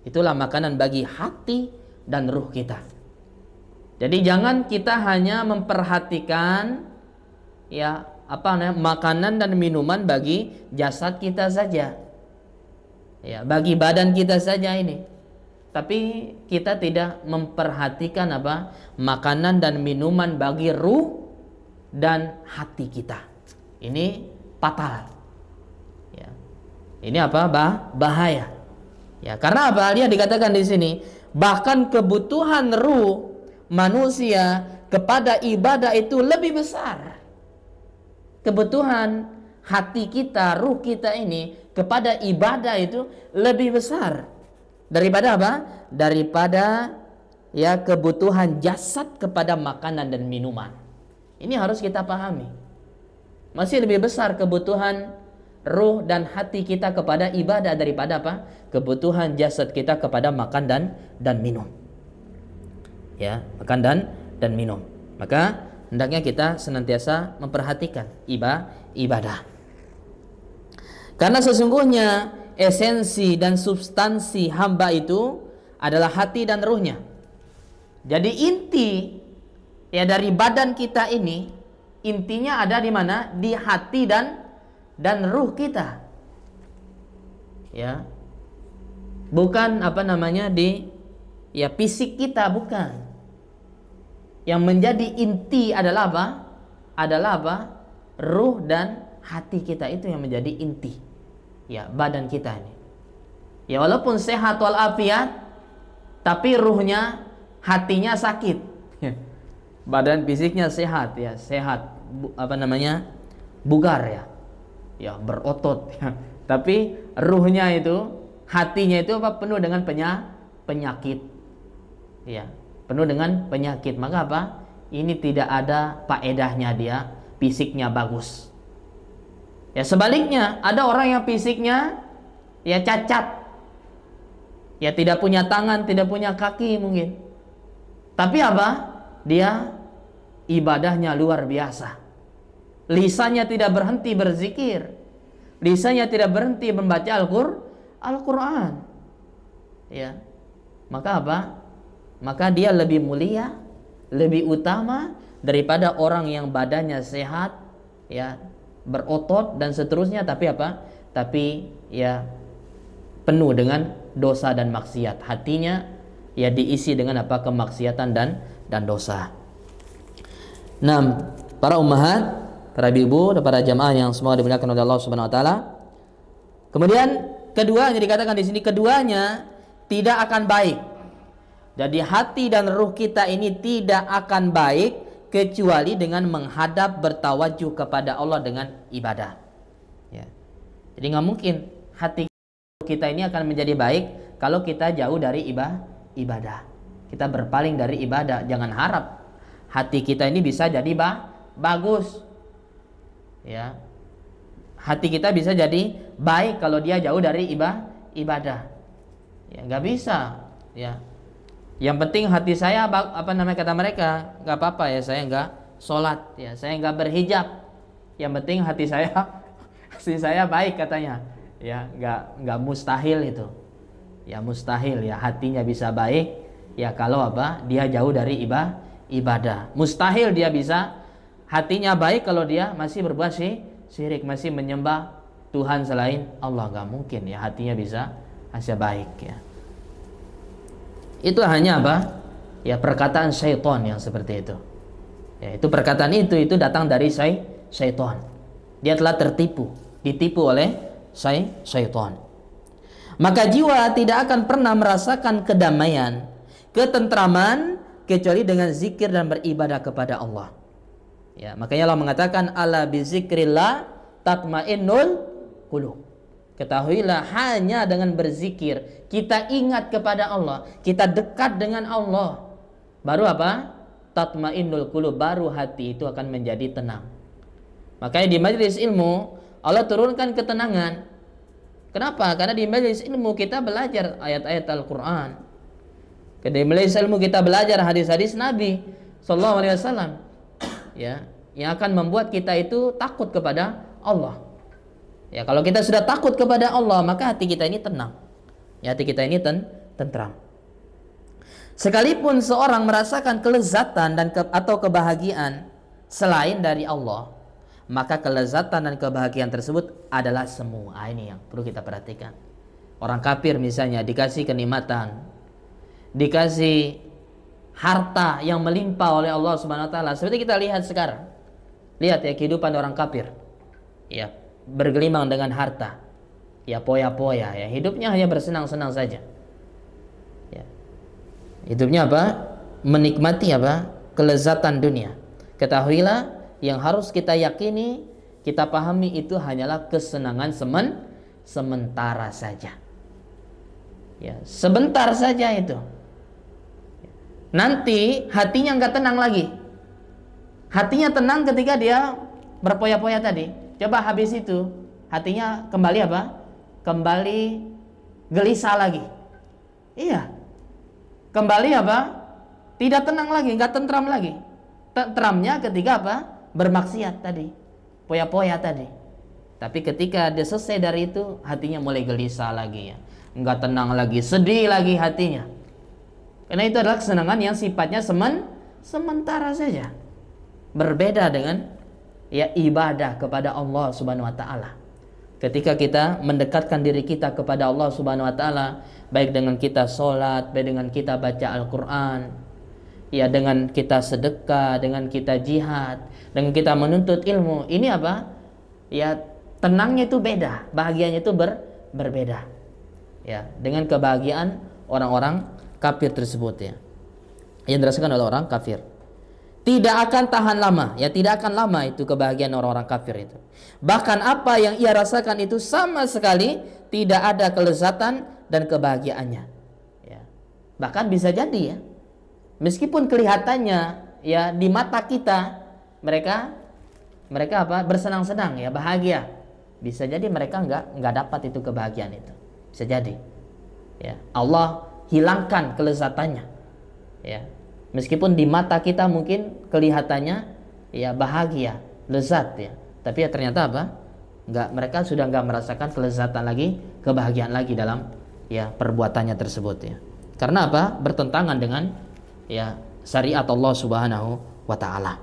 Itulah makanan bagi hati dan ruh kita. Jadi jangan kita hanya memperhatikan, ya, makanan dan minuman bagi jasad kita saja. Ya, bagi badan kita saja ini. Tapi kita tidak memperhatikan makanan dan minuman bagi ruh dan hati kita. Ini fatal. Ya. Ini bahaya. Ya, karena apa? Dia dikatakan di sini, bahkan kebutuhan ruh manusia kepada ibadah itu lebih besar. Kebutuhan hati kita, ruh kita ini kepada ibadah itu lebih besar daripada apa? Daripada, ya, kebutuhan jasad kepada makanan dan minuman. Ini harus kita pahami. Masih lebih besar kebutuhan ruh dan hati kita kepada ibadah daripada apa? Kebutuhan jasad kita kepada makan dan minum. Ya, makan dan minum. Maka hendaknya kita senantiasa memperhatikan ibadah. Karena sesungguhnya esensi dan substansi hamba itu adalah hati dan ruhnya. Jadi inti, ya, dari badan kita ini, intinya ada di mana? Di hati dan ruh kita. Ya. Bukan di, ya, fisik kita, bukan. Yang menjadi inti adalah apa? Adalah apa? Ruh dan hati kita, itu yang menjadi inti. Ya, badan kita ini. Ya walaupun sehat walafiat, tapi ruhnya, hatinya sakit. Badan fisiknya sehat ya, sehat, bugar ya, ya berotot ya. Tapi ruhnya itu, hatinya itu penuh dengan penyakit. Ya, penuh dengan penyakit. Maka apa? Ini tidak ada faedahnya dia, fisiknya bagus. Ya sebaliknya, ada orang yang fisiknya ya cacat. Ya tidak punya tangan, tidak punya kaki mungkin. Tapi apa? Dia ibadahnya luar biasa. Lisannya tidak berhenti berzikir. Lisannya tidak berhenti membaca Al-Quran. Ya. Maka apa? Maka dia lebih mulia, lebih utama daripada orang yang badannya sehat, ya, berotot dan seterusnya, tapi apa? Tapi ya penuh dengan dosa dan maksiat. Hatinya ya diisi dengan apa? Kemaksiatan dan dosa. Nah, para ummahat, para ibu dan para jamaah yang semoga dimuliakan oleh Allah Subhanahu wa taala. Kemudian kedua yang dikatakan di sini, keduanya tidak akan baik. Jadi hati dan ruh kita ini tidak akan baik kecuali dengan menghadap bertawajuh kepada Allah dengan ibadah. Ya. Jadi nggak mungkin hati kita ini akan menjadi baik kalau kita jauh dari ibadah. Kita berpaling dari ibadah. Jangan harap hati kita ini bisa jadi bagus. Ya. Hati kita bisa jadi baik kalau dia jauh dari ibadah. Ya, nggak bisa. Ya. Yang penting hati saya kata mereka, nggak apa-apa ya saya nggak sholat, ya saya nggak berhijab. Yang penting hati saya baik katanya. Ya nggak mustahil itu. Ya mustahil ya hatinya bisa baik. Ya kalau dia jauh dari ibadah. Mustahil dia bisa hatinya baik kalau dia masih berbuat syirik, masih menyembah Tuhan selain Allah. Nggak mungkin ya hatinya bisa baik ya. Itu hanya ya perkataan syaitan yang seperti itu. Ya, itu perkataan itu datang dari syaitan. Dia telah ditipu oleh syaitan. Maka jiwa tidak akan pernah merasakan kedamaian, ketentraman kecuali dengan zikir dan beribadah kepada Allah. Ya, makanya Allah mengatakan ala bizikrillah tatmainnul qulub. Ketahuilah hanya dengan berzikir kita ingat kepada Allah, kita dekat dengan Allah, baru tatmainnul qulub, baru hati itu akan menjadi tenang. Makanya di majelis ilmu Allah turunkan ketenangan. Kenapa? Karena di majelis ilmu kita belajar ayat-ayat Al-Quran. Di majelis ilmu kita belajar hadis-hadis Nabi Sallallahu Alaihi Wasallam. Ya, yang akan membuat kita itu takut kepada Allah. Ya, kalau kita sudah takut kepada Allah, maka hati kita ini tenang. Ya, hati kita ini tentram. Sekalipun seorang merasakan kelezatan atau kebahagiaan selain dari Allah, maka kelezatan dan kebahagiaan tersebut adalah semu. Ini yang perlu kita perhatikan. Orang kafir misalnya dikasih kenikmatan, dikasih harta yang melimpah oleh Allah Subhanahu wa taala. Seperti kita lihat sekarang. Lihat ya kehidupan orang kafir. Ya, bergelimang dengan harta, ya poya-poya, ya hidupnya hanya bersenang-senang saja. Ya. Hidupnya menikmati kelezatan dunia. Ketahuilah yang harus kita yakini, kita pahami itu hanyalah kesenangan sementara saja. Ya, sebentar saja itu. Nanti hatinya nggak tenang lagi. Hatinya tenang ketika dia berpoya-poya tadi. Coba habis itu hatinya kembali kembali gelisah lagi. Iya. Kembali tidak tenang lagi, nggak tentram lagi. Tentramnya ketika bermaksiat tadi, poya-poya tadi. Tapi ketika dia selesai dari itu, hatinya mulai gelisah lagi ya, nggak tenang lagi, sedih lagi hatinya. Karena itu adalah kesenangan yang sifatnya sementara saja. Berbeda dengan ya ibadah kepada Allah Subhanahu wa taala. Ketika kita mendekatkan diri kita kepada Allah Subhanahu wa taala, baik dengan kita sholat, baik dengan kita baca Al-Qur'an, ya dengan kita sedekah, dengan kita jihad, dengan kita menuntut ilmu, ini ya tenangnya itu beda, bahagianya itu berbeda. ya, dengan kebahagiaan orang-orang kafir tersebut ya. Yang dirasakan oleh orang kafir. Tidak akan tahan lama, ya tidak akan lama itu kebahagiaan orang-orang kafir itu. Bahkan apa yang ia rasakan itu sama sekali tidak ada kelezatan dan kebahagiaannya. Ya. Bahkan bisa jadi ya, meskipun kelihatannya ya di mata kita mereka apa bersenang-senang ya bahagia, bisa jadi mereka nggak dapat itu kebahagiaan itu. Bisa jadi. Ya, Allah hilangkan kelezatannya. Ya. Meskipun di mata kita mungkin kelihatannya ya bahagia, lezat ya, tapi ya ternyata apa? Mereka sudah nggak merasakan kelezatan lagi, kebahagiaan lagi dalam ya perbuatannya tersebut ya. Karena apa? Bertentangan dengan ya syariat Allah Subhanahu wa taala.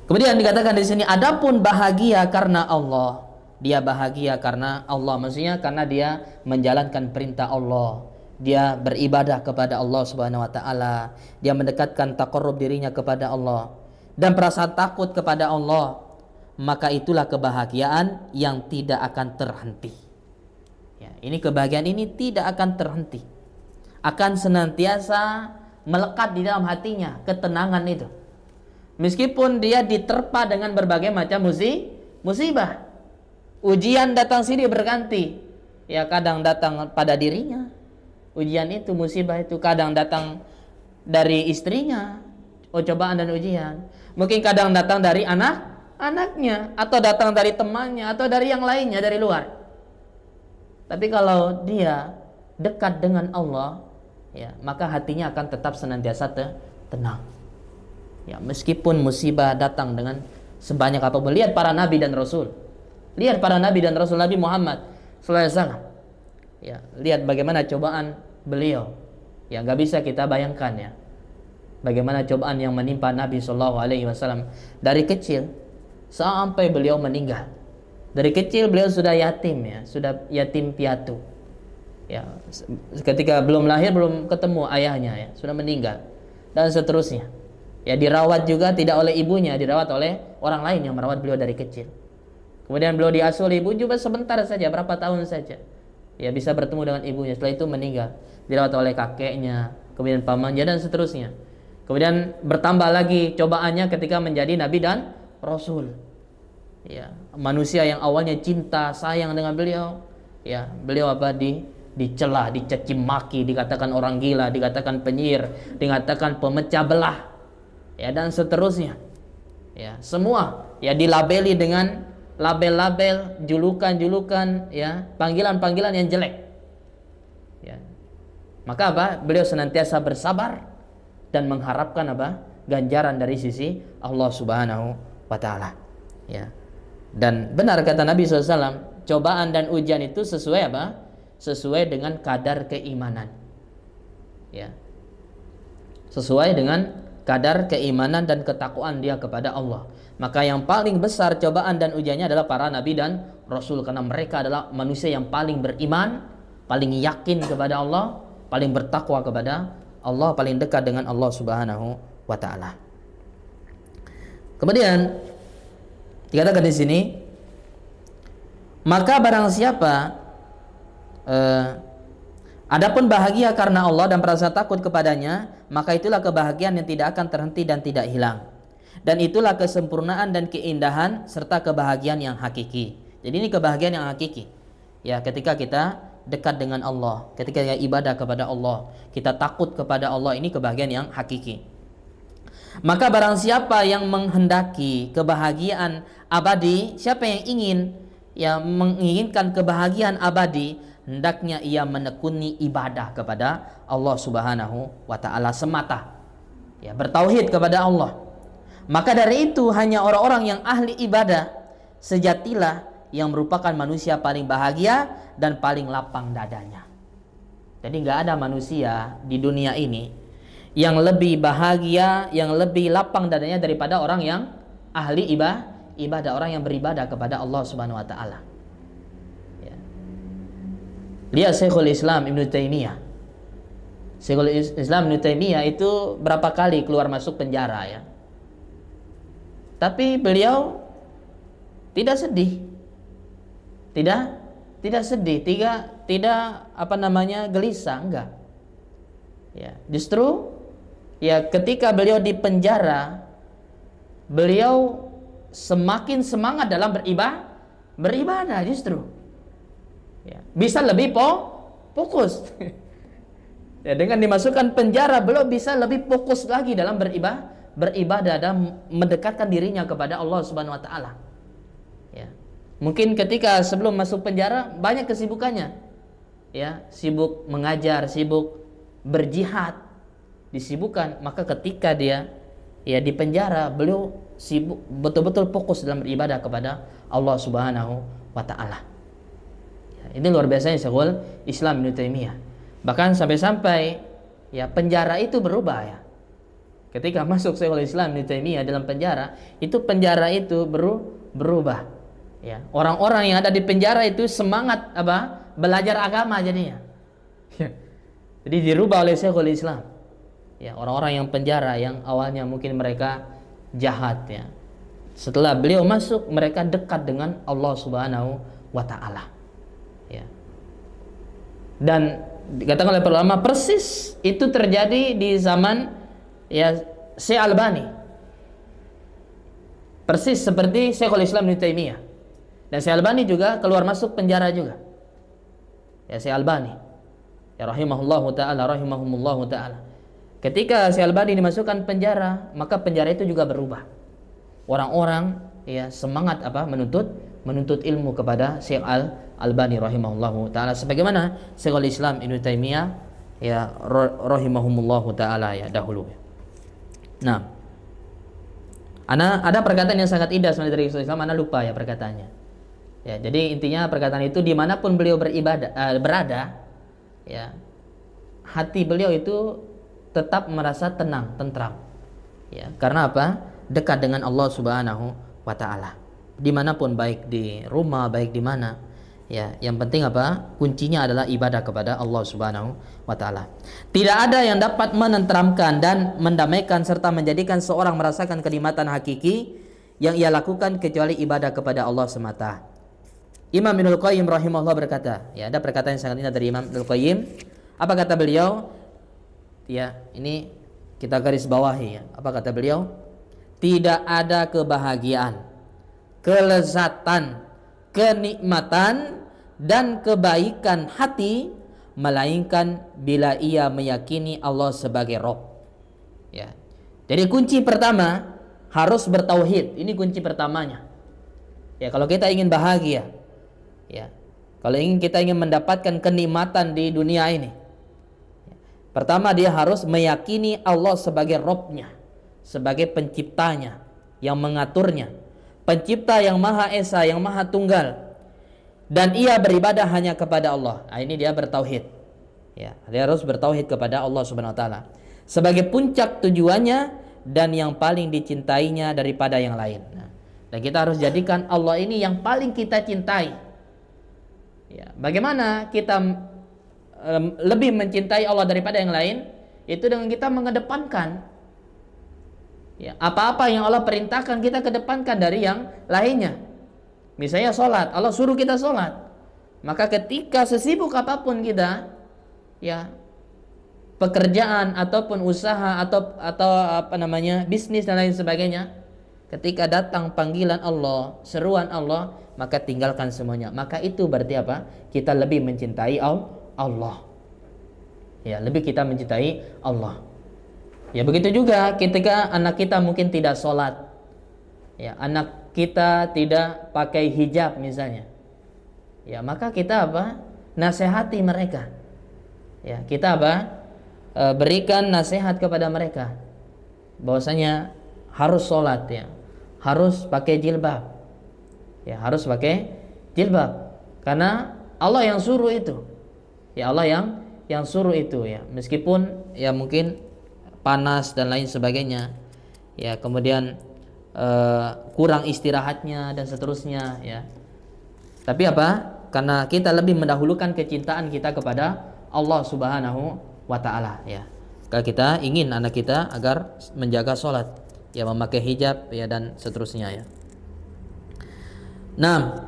Kemudian dikatakan di sini, adapun bahagia karena Allah, dia bahagia karena Allah, maksudnya karena dia menjalankan perintah Allah. Dia beribadah kepada Allah Subhanahu wa taala, dia mendekatkan taqarrub dirinya kepada Allah dan perasaan takut kepada Allah, maka itulah kebahagiaan yang tidak akan terhenti. Ya, ini kebahagiaan ini tidak akan terhenti. Akan senantiasa melekat di dalam hatinya, ketenangan itu. Meskipun dia diterpa dengan berbagai macam musibah. Ujian datang silih berganti. Ya, kadang datang pada dirinya. Ujian itu, musibah itu kadang datang dari istrinya, cobaan dan ujian. Mungkin kadang datang dari anaknya, atau datang dari temannya, atau dari yang lainnya, dari luar. Tapi kalau dia dekat dengan Allah, ya, maka hatinya akan tetap senantiasa tenang. Ya, meskipun musibah datang dengan sebanyak apapun. Lihat para nabi dan rasul. Lihat para nabi dan rasul, Nabi Muhammad SAW. Ya, lihat bagaimana cobaan beliau. Ya, nggak bisa kita bayangkan ya. Bagaimana cobaan yang menimpa Nabi SAW dari kecil sampai beliau meninggal. Dari kecil beliau sudah yatim ya, sudah yatim piatu. Ya, ketika belum lahir belum ketemu ayahnya ya, sudah meninggal dan seterusnya. Ya, dirawat juga tidak oleh ibunya, dirawat oleh orang lain yang merawat beliau dari kecil. Kemudian beliau diasuh oleh ibu juga sebentar saja, berapa tahun saja. Ya, bisa bertemu dengan ibunya, setelah itu meninggal. Dirawat oleh kakeknya, kemudian pamannya dan seterusnya. Kemudian bertambah lagi cobaannya ketika menjadi nabi dan rasul. Ya, manusia yang awalnya cinta, sayang dengan beliau, ya, beliau apa dicela, dicaci maki, dikatakan orang gila, dikatakan penyihir, dikatakan pemecah belah. Ya, dan seterusnya. Ya, semua ya dilabeli dengan label-label, julukan-julukan, ya, panggilan-panggilan yang jelek. Ya. Maka apa? Beliau senantiasa bersabar dan mengharapkan apa? Ganjaran dari sisi Allah Subhanahu wa taala. Ya. Dan benar kata Nabi SAW, cobaan dan ujian itu sesuai apa? Sesuai dengan kadar keimanan. Ya. Sesuai dengan kadar keimanan dan ketakwaan dia kepada Allah. Maka yang paling besar cobaan dan ujiannya adalah para nabi dan rasul, karena mereka adalah manusia yang paling beriman, paling yakin kepada Allah, paling bertakwa kepada Allah, paling dekat dengan Allah Subhanahu wa taala. Kemudian dikatakan di sini, maka barang siapa adapun bahagia karena Allah dan perasaan takut kepadanya, maka itulah kebahagiaan yang tidak akan terhenti dan tidak hilang. Dan itulah kesempurnaan dan keindahan serta kebahagiaan yang hakiki. Jadi ini kebahagiaan yang hakiki. Ya, ketika kita dekat dengan Allah, ketika kita ibadah kepada Allah, kita takut kepada Allah, ini kebahagiaan yang hakiki. Maka barang siapa yang menghendaki kebahagiaan abadi, siapa yang menginginkan kebahagiaan abadi, hendaknya ia menekuni ibadah kepada Allah Subhanahu wa taala semata. Ya, bertauhid kepada Allah. Maka dari itu hanya orang-orang yang ahli ibadah sejatilah yang merupakan manusia paling bahagia dan paling lapang dadanya. Jadi nggak ada manusia di dunia ini yang lebih bahagia, yang lebih lapang dadanya daripada orang yang ahli ibadah, orang yang beribadah kepada Allah Subhanahu wa taala. Ya. Lihat Syekhul Islam Ibnu Taimiyah. Syekhul Islam Ibnu Taimiyah itu berapa kali keluar masuk penjara ya. Tapi beliau tidak sedih. Tidak sedih. tidak gelisah, enggak. Ya, justru ya ketika beliau di penjara, beliau semakin semangat dalam beribadah justru. Ya, bisa lebih fokus. Ya, dengan dimasukkan penjara, beliau bisa lebih fokus lagi dalam beribadah dan mendekatkan dirinya kepada Allah Subhanahu wa taala. Ya. Mungkin ketika sebelum masuk penjara banyak kesibukannya. Ya, sibuk mengajar, sibuk berjihad, disibukkan. Maka ketika dia ya di penjara, beliau sibuk betul-betul fokus dalam beribadah kepada Allah Subhanahu wa taala. Ya, ini luar biasanya Syekhul Islam Ibnu Taimiyah. Bahkan sampai-sampai ya penjara itu berubah ya. Ketika masuk Syekhul Islam Ibnu Taimiyah dalam penjara, itu penjara itu berubah. Ya, orang-orang yang ada di penjara itu semangat belajar agama jadinya. Ya. Jadi dirubah oleh Syekhul Islam. Ya, orang-orang yang penjara yang awalnya mungkin mereka jahat ya. Setelah beliau masuk, mereka dekat dengan Allah Subhanahu wa taala. Ya. Dan dikatakan oleh para ulama persis itu terjadi di zaman ya Syekh Albani. Persis seperti Syekhul Islam Ibnu Taimiyah. Dan Syekh Albani juga keluar masuk penjara juga. Ya, Syekh Albani. Ya rahimahullahu taala. Ketika Syekh Albani dimasukkan penjara, maka penjara itu juga berubah. Orang-orang ya semangat menuntut ilmu kepada Syekh Albani rahimahullahu taala, sebagaimana Syekhul Islam Ibnu Taimiyah ya rahimahumullahu taala ya dahulu. Nah, ada perkataan yang sangat indah sebenarnya dari Syekhul Islam, ana lupa ya perkataannya. Ya, jadi intinya perkataan itu dimanapun beliau berada, ya hati beliau itu tetap merasa tenang, tentram. Ya, karena apa? Dekat dengan Allah Subhanahu wa taala. Dimanapun, baik di rumah, baik di mana, ya yang penting kuncinya adalah ibadah kepada Allah Subhanahu wa taala. Tidak ada yang dapat menenteramkan dan mendamaikan serta menjadikan seorang merasakan kenikmatan hakiki yang ia lakukan kecuali ibadah kepada Allah semata. Imam Ibnul Qayyim rahimahullah berkata, ya ada perkataan yang sangat indah dari Imam Ibnul Qayyim. Apa kata beliau? Ya, ini kita garis bawahi ya. Apa kata beliau? Tidak ada kebahagiaan, kelezatan, kenikmatan dan kebaikan hati melainkan bila ia meyakini Allah sebagai Rabb. Ya. Jadi kunci pertama harus bertauhid. Ini kunci pertamanya. Ya, kalau kita ingin bahagia, ya. Kalau kita ingin mendapatkan kenikmatan di dunia ini, ya, pertama dia harus meyakini Allah sebagai Rabb-nya, sebagai penciptanya, yang mengaturnya, pencipta yang Maha Esa, yang Maha Tunggal, dan ia beribadah hanya kepada Allah. Nah, ini dia bertauhid. Ya, dia harus bertauhid kepada Allah Subhanahu wa taala sebagai puncak tujuannya dan yang paling dicintainya daripada yang lain. Nah, dan kita harus jadikan Allah ini yang paling kita cintai. Ya, bagaimana kita lebih mencintai Allah daripada yang lain? Itu dengan kita mengedepankan ya, apa-apa yang Allah perintahkan kita kedepankan dari yang lainnya. Misalnya sholat, Allah suruh kita sholat, maka ketika sesibuk apapun kita, ya pekerjaan ataupun usaha atau bisnis dan lain sebagainya, ketika datang panggilan Allah, seruan Allah, maka tinggalkan semuanya. Maka itu berarti apa? Kita lebih mencintai Allah. Ya, lebih kita mencintai Allah. Ya, begitu juga ketika anak kita mungkin tidak sholat, ya anak kita tidak pakai hijab misalnya, ya maka kita nasihati mereka. Ya, kita berikan nasihat kepada mereka bahwasanya harus sholat, ya harus pakai jilbab, ya harus pakai jilbab karena Allah yang suruh itu. Ya, Allah yang suruh itu, ya meskipun ya mungkin panas dan lain sebagainya, ya kemudian kurang istirahatnya dan seterusnya, ya tapi karena kita lebih mendahulukan kecintaan kita kepada Allah Subhanahu wa taala, ya kalau kita ingin anak kita agar menjaga sholat, ya memakai hijab, ya dan seterusnya, ya. Nah,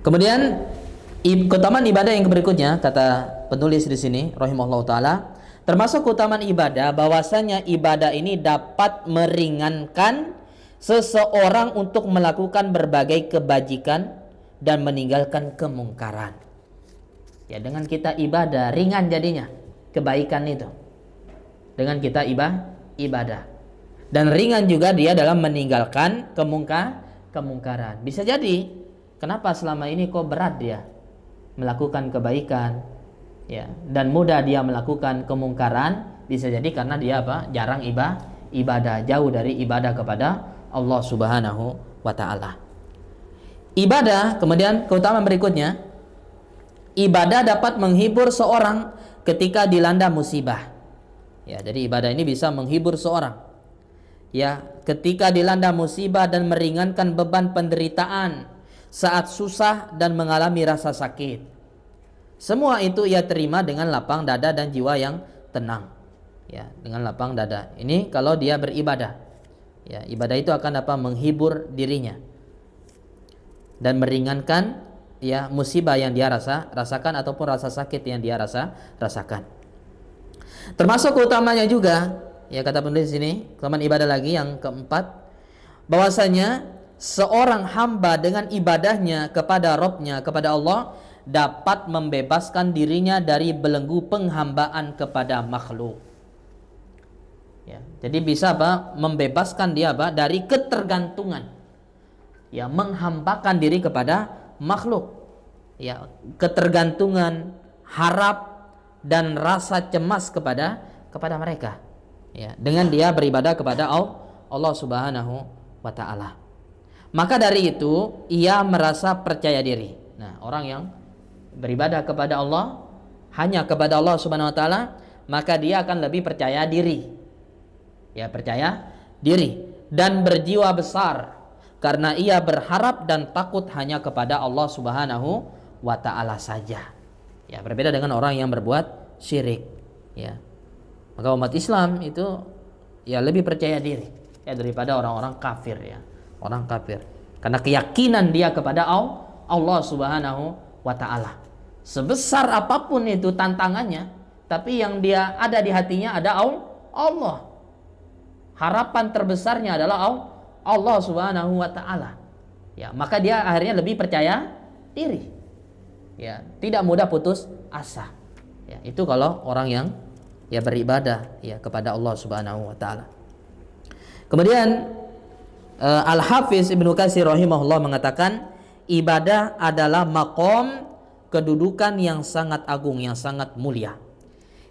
Kemudian keutamaan ibadah yang berikutnya, kata penulis di sini rahimahullah taala, termasuk keutamaan ibadah bahwasanya ibadah ini dapat meringankan seseorang untuk melakukan berbagai kebajikan dan meninggalkan kemungkaran. Ya, dengan kita ibadah ringan jadinya kebaikan itu. Dengan kita ibadah. Dan ringan juga dia dalam meninggalkan kemungkaran. Bisa jadi kenapa selama ini kok berat dia melakukan kebaikan, ya, dan mudah dia melakukan kemungkaran? Bisa jadi karena dia jarang ibadah, jauh dari ibadah kepada Allah Subhanahu wa taala. Ibadah, kemudian keutamaan berikutnya, ibadah dapat menghibur seorang ketika dilanda musibah. Ya, jadi ibadah ini bisa menghibur seorang, ya, ketika dilanda musibah dan meringankan beban penderitaan saat susah dan mengalami rasa sakit. Semua itu ia terima dengan lapang dada dan jiwa yang tenang. Ya, dengan lapang dada. Ini kalau dia beribadah. Ya, ibadah itu akan menghibur dirinya dan meringankan, ya, musibah yang dia rasakan ataupun rasa sakit yang dia rasakan. Termasuk keutamanya juga, ya, kata penulis ini, keutamaan ibadah lagi yang keempat, bahwasanya seorang hamba dengan ibadahnya kepada Rabb-nya, kepada Allah, dapat membebaskan dirinya dari belenggu penghambaan kepada makhluk. Ya, jadi bisa membebaskan dia dari ketergantungan. Ya, menghambakan diri kepada makhluk. Ya, ketergantungan, harap dan rasa cemas kepada mereka. Ya, dengan dia beribadah kepada Allah Subhanahu wa taala. Maka dari itu ia merasa percaya diri. Nah, orang yang beribadah kepada Allah, hanya kepada Allah Subhanahu wa taala, maka dia akan lebih percaya diri. Ya, percaya diri dan berjiwa besar karena ia berharap dan takut hanya kepada Allah Subhanahu wa taala saja. Ya, berbeda dengan orang yang berbuat syirik, ya. Maka umat Islam itu ya lebih percaya diri ya daripada orang-orang kafir, ya. Orang kafir. Karena keyakinan dia kepada Allah Subhanahu wa taala. Sebesar apapun itu tantangannya, tapi yang dia ada di hatinya ada Allah. Harapan terbesarnya adalah Allah Subhanahu wa taala. Ya, maka dia akhirnya lebih percaya diri. Ya, tidak mudah putus asa. Ya, itu kalau orang yang ya beribadah ya kepada Allah Subhanahu wa taala. Kemudian Al-Hafiz Ibnu Katsir rahimahullah mengatakan, ibadah adalah maqam kedudukan yang sangat agung, yang sangat mulia,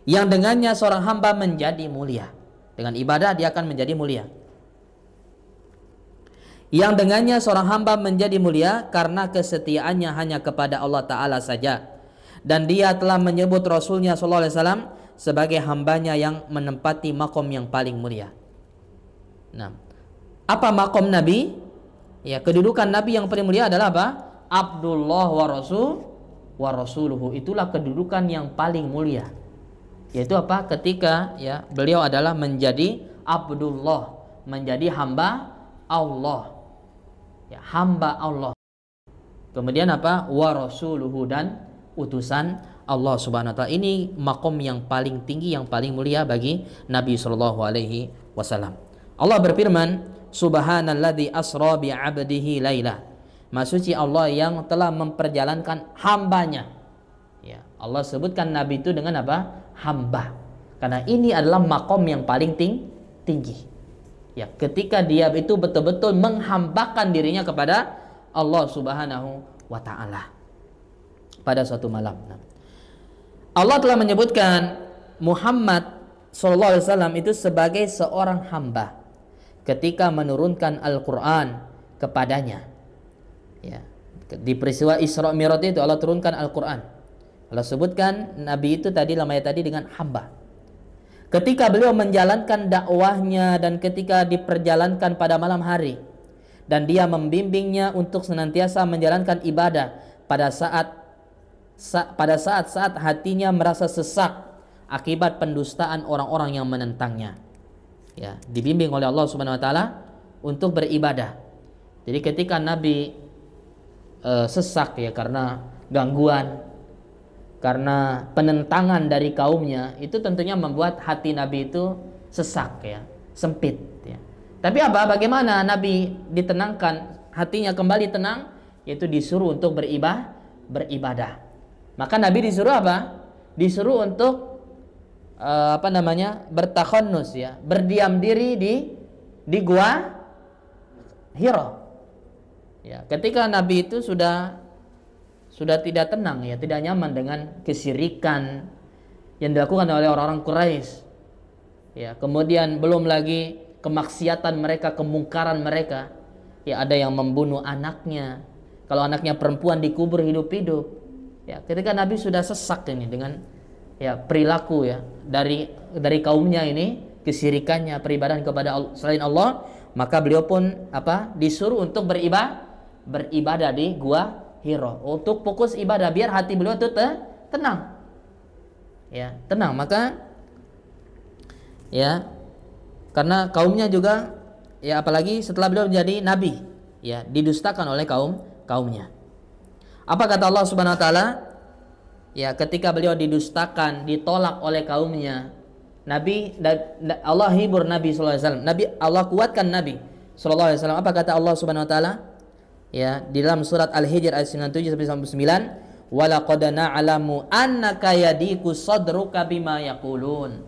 yang dengannya seorang hamba menjadi mulia. Dengan ibadah dia akan menjadi mulia. Yang dengannya seorang hamba menjadi mulia karena kesetiaannya hanya kepada Allah Ta'ala saja. Dan dia telah menyebut Rasulnya SAW sebagai hambanya yang menempati makom yang paling mulia. Nah, apa makom Nabi? Ya, kedudukan Nabi yang paling mulia adalah apa? Abdullah wa rasuluhu. Itulah kedudukan yang paling mulia. Yaitu apa? Ketika ya beliau adalah menjadi Abdullah, menjadi hamba Allah. Ya, hamba Allah. Kemudian apa? Wa rasuluhu, dan utusan Allah Subhanahu wa taala. Ini makom yang paling tinggi, yang paling mulia bagi Nabi sallallahu alaihi wasallam. Allah berfirman, Subhanalladzi asra bi 'abdihi laila. Maha suci Allah yang telah memperjalankan hambanya. Ya, Allah sebutkan Nabi itu dengan apa? Hamba. Karena ini adalah makom yang paling tinggi. Ya, ketika dia itu betul-betul menghambakan dirinya kepada Allah Subhanahu wa taala pada suatu malam. Allah telah menyebutkan Muhammad sallallahu alaihi wasallam itu sebagai seorang hamba ketika menurunkan Al-Qur'an kepadanya. Ya, di peristiwa Isra Mi'raj itu Allah turunkan Al-Qur'an. Allah sebutkan Nabi itu tadi, namanya tadi dengan hamba. Ketika beliau menjalankan dakwahnya dan ketika diperjalankan pada malam hari, dan dia membimbingnya untuk senantiasa menjalankan ibadah pada saat hatinya merasa sesak akibat pendustaan orang-orang yang menentangnya. Ya, dibimbing oleh Allah Subhanahu wa taala untuk beribadah. Jadi ketika Nabi sesak ya, karena gangguan, karena penentangan dari kaumnya, itu tentunya membuat hati Nabi itu sesak ya, sempit ya. Tapi bagaimana Nabi ditenangkan, hatinya kembali tenang, yaitu disuruh untuk beribadah. Maka Nabi disuruh apa? Disuruh untuk bertakhannus ya, berdiam diri di gua Hira. Ya, ketika Nabi itu sudah tidak tenang ya, tidak nyaman dengan kesyirikan yang dilakukan oleh orang-orang Quraisy. Ya, kemudian belum lagi kemaksiatan mereka, kemungkaran mereka. Ya, ada yang membunuh anaknya. Kalau anaknya perempuan dikubur hidup-hidup. Ya, ketika Nabi sudah sesak ini dengan ya perilaku ya dari kaumnya ini, kesyirikannya, peribadahan kepada selain Allah, maka beliau pun disuruh untuk beribadah di gua Hira, untuk fokus ibadah biar hati beliau itu tenang. Ya, tenang. Maka ya, karena kaumnya juga ya, apalagi setelah beliau menjadi nabi ya, didustakan oleh kaumnya. Apa kata Allah Subhanahu wa taala? Ya, ketika beliau didustakan, ditolak oleh kaumnya, Allah hibur Nabi sallallahu alaihi wasallam. Allah kuatkan Nabi sallallahu alaihi wasallam. Apa kata Allah Subhanahu wa taala? Ya, di dalam surat Al-Hijr ayat 97 sampai 99, wa laqad na'lamu annaka yadiku sadruka bima yaqulun.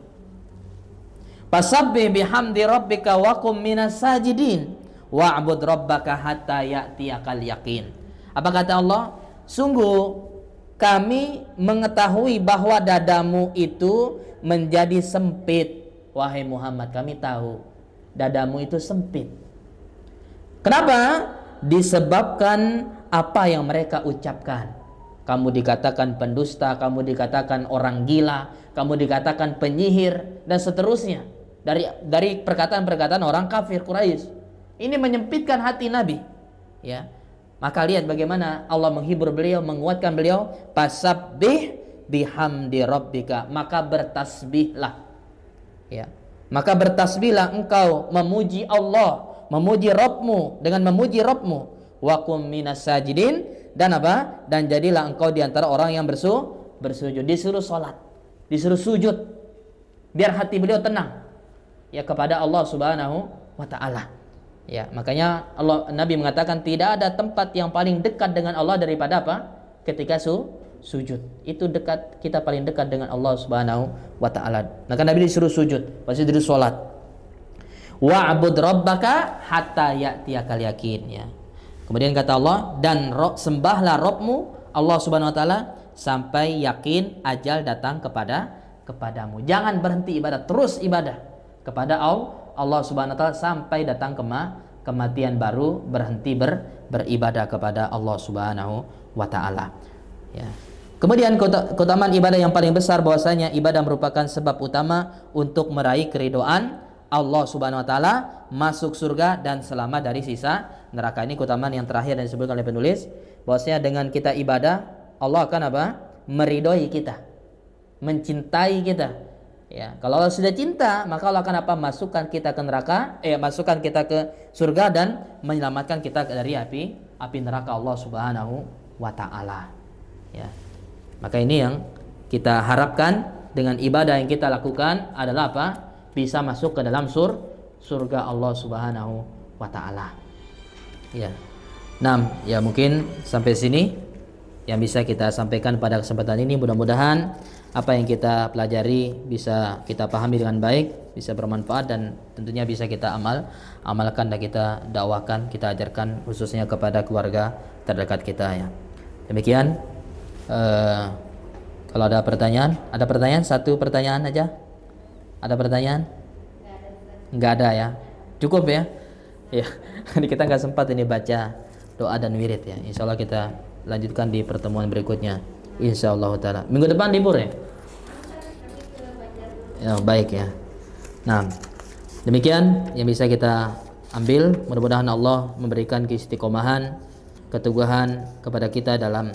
Fasabbih bihamdi rabbika wa qum minas sajidin wa'bud rabbaka hatta ya'tiyakal yaqin. Apa kata Allah? Sungguh kami mengetahui bahwa dadamu itu menjadi sempit. Wahai Muhammad, kami tahu dadamu itu sempit. Kenapa? Disebabkan apa yang mereka ucapkan. Kamu dikatakan pendusta, kamu dikatakan orang gila, kamu dikatakan penyihir, dan seterusnya. Dari perkataan-perkataan orang kafir Quraisy. Ini menyempitkan hati Nabi. Ya. Maka lihat bagaimana Allah menghibur beliau, menguatkan beliau. Fasabbih bihamdi rabbika, maka bertasbihlah. Ya. Maka bertasbihlah engkau memuji Allah, memuji Rabbmu, dengan memuji Rabbmu. Wa qum minas sajidin, dan apa? Dan jadilah engkau di antara orang yang bersujud. Disuruh salat, disuruh sujud, biar hati beliau tenang ya kepada Allah Subhanahu wa taala. Ya, makanya Nabi mengatakan tidak ada tempat yang paling dekat dengan Allah daripada apa? Ketika sujud. Itu dekat, kita paling dekat dengan Allah Subhanahu wa taala. Maka Nabi disuruh sujud, pasti disuruh salat. Wa'bud rabbaka hatta ya'tiyakal yaqin ya. Kemudian kata Allah, dan sembahlah Rabbmu Allah Subhanahu wa taala sampai yakin ajal datang kepadamu. Jangan berhenti ibadah, terus ibadah kepada Allah Subhanahu wa taala sampai datang kematian, baru berhenti beribadah kepada Allah Subhanahu wa taala. Ya. Kemudian keutamaan ibadah yang paling besar, bahwasanya ibadah merupakan sebab utama untuk meraih keridhaan Allah Subhanahu wa taala, masuk surga dan selamat dari sisa neraka. Ini keutamaan yang terakhir yang disebutkan oleh penulis, bahwasanya dengan kita ibadah Allah akan meridhoi kita, mencintai kita. Ya, kalau Allah sudah cinta, maka Allah akan masukkan kita ke neraka, masukkan kita ke surga dan menyelamatkan kita dari api neraka Allah Subhanahu wa taala. Ya. Maka ini yang kita harapkan dengan ibadah yang kita lakukan adalah apa? Bisa masuk ke dalam surga Allah Subhanahu wa taala. Ya. Nah, ya mungkin sampai sini yang bisa kita sampaikan pada kesempatan ini. Mudah-mudahan apa yang kita pelajari bisa kita pahami dengan baik, bisa bermanfaat, dan tentunya bisa kita amalkan dan kita dakwakan, kita ajarkan khususnya kepada keluarga terdekat kita ya. Demikian. Kalau ada pertanyaan, satu pertanyaan aja. Ada pertanyaan? Enggak ada ya. Cukup ya. Ya, kita nggak sempat ini baca doa dan wirid ya. Insya Allah kita lanjutkan di pertemuan berikutnya. Insya Allah taala. Minggu depan libur ya. Ya baik ya. Nah, demikian yang bisa kita ambil. Mudah-mudahan Allah memberikan keistiqomahan, keteguhan kepada kita dalam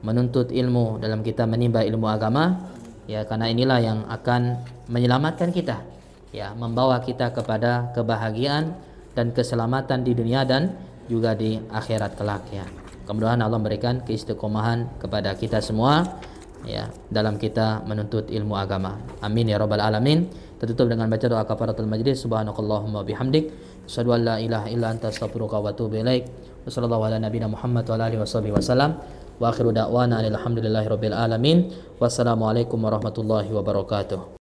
menuntut ilmu, dalam kita menimba ilmu agama. Ya, karena inilah yang akan menyelamatkan kita. Ya, membawa kita kepada kebahagiaan dan keselamatan di dunia dan juga di akhirat kelak ya. Mudah-mudahan Allah memberikan keistiqomahan kepada kita semua ya dalam kita menuntut ilmu agama. Amin ya rabbal alamin. Kita tutup dengan baca doa kafaratul majlis. Subhanakallahumma bihamdik, asyhadu an la ilaha illa anta astaghfiruka wa atubu ilaik. Wassallallahu ala nabiyina Muhammad wa ala alihi washabihi wasallam. Wa akhiru da'wana alhamdulillahi rabbil alamin. Wassalamualaikum warahmatullahi wabarakatuh.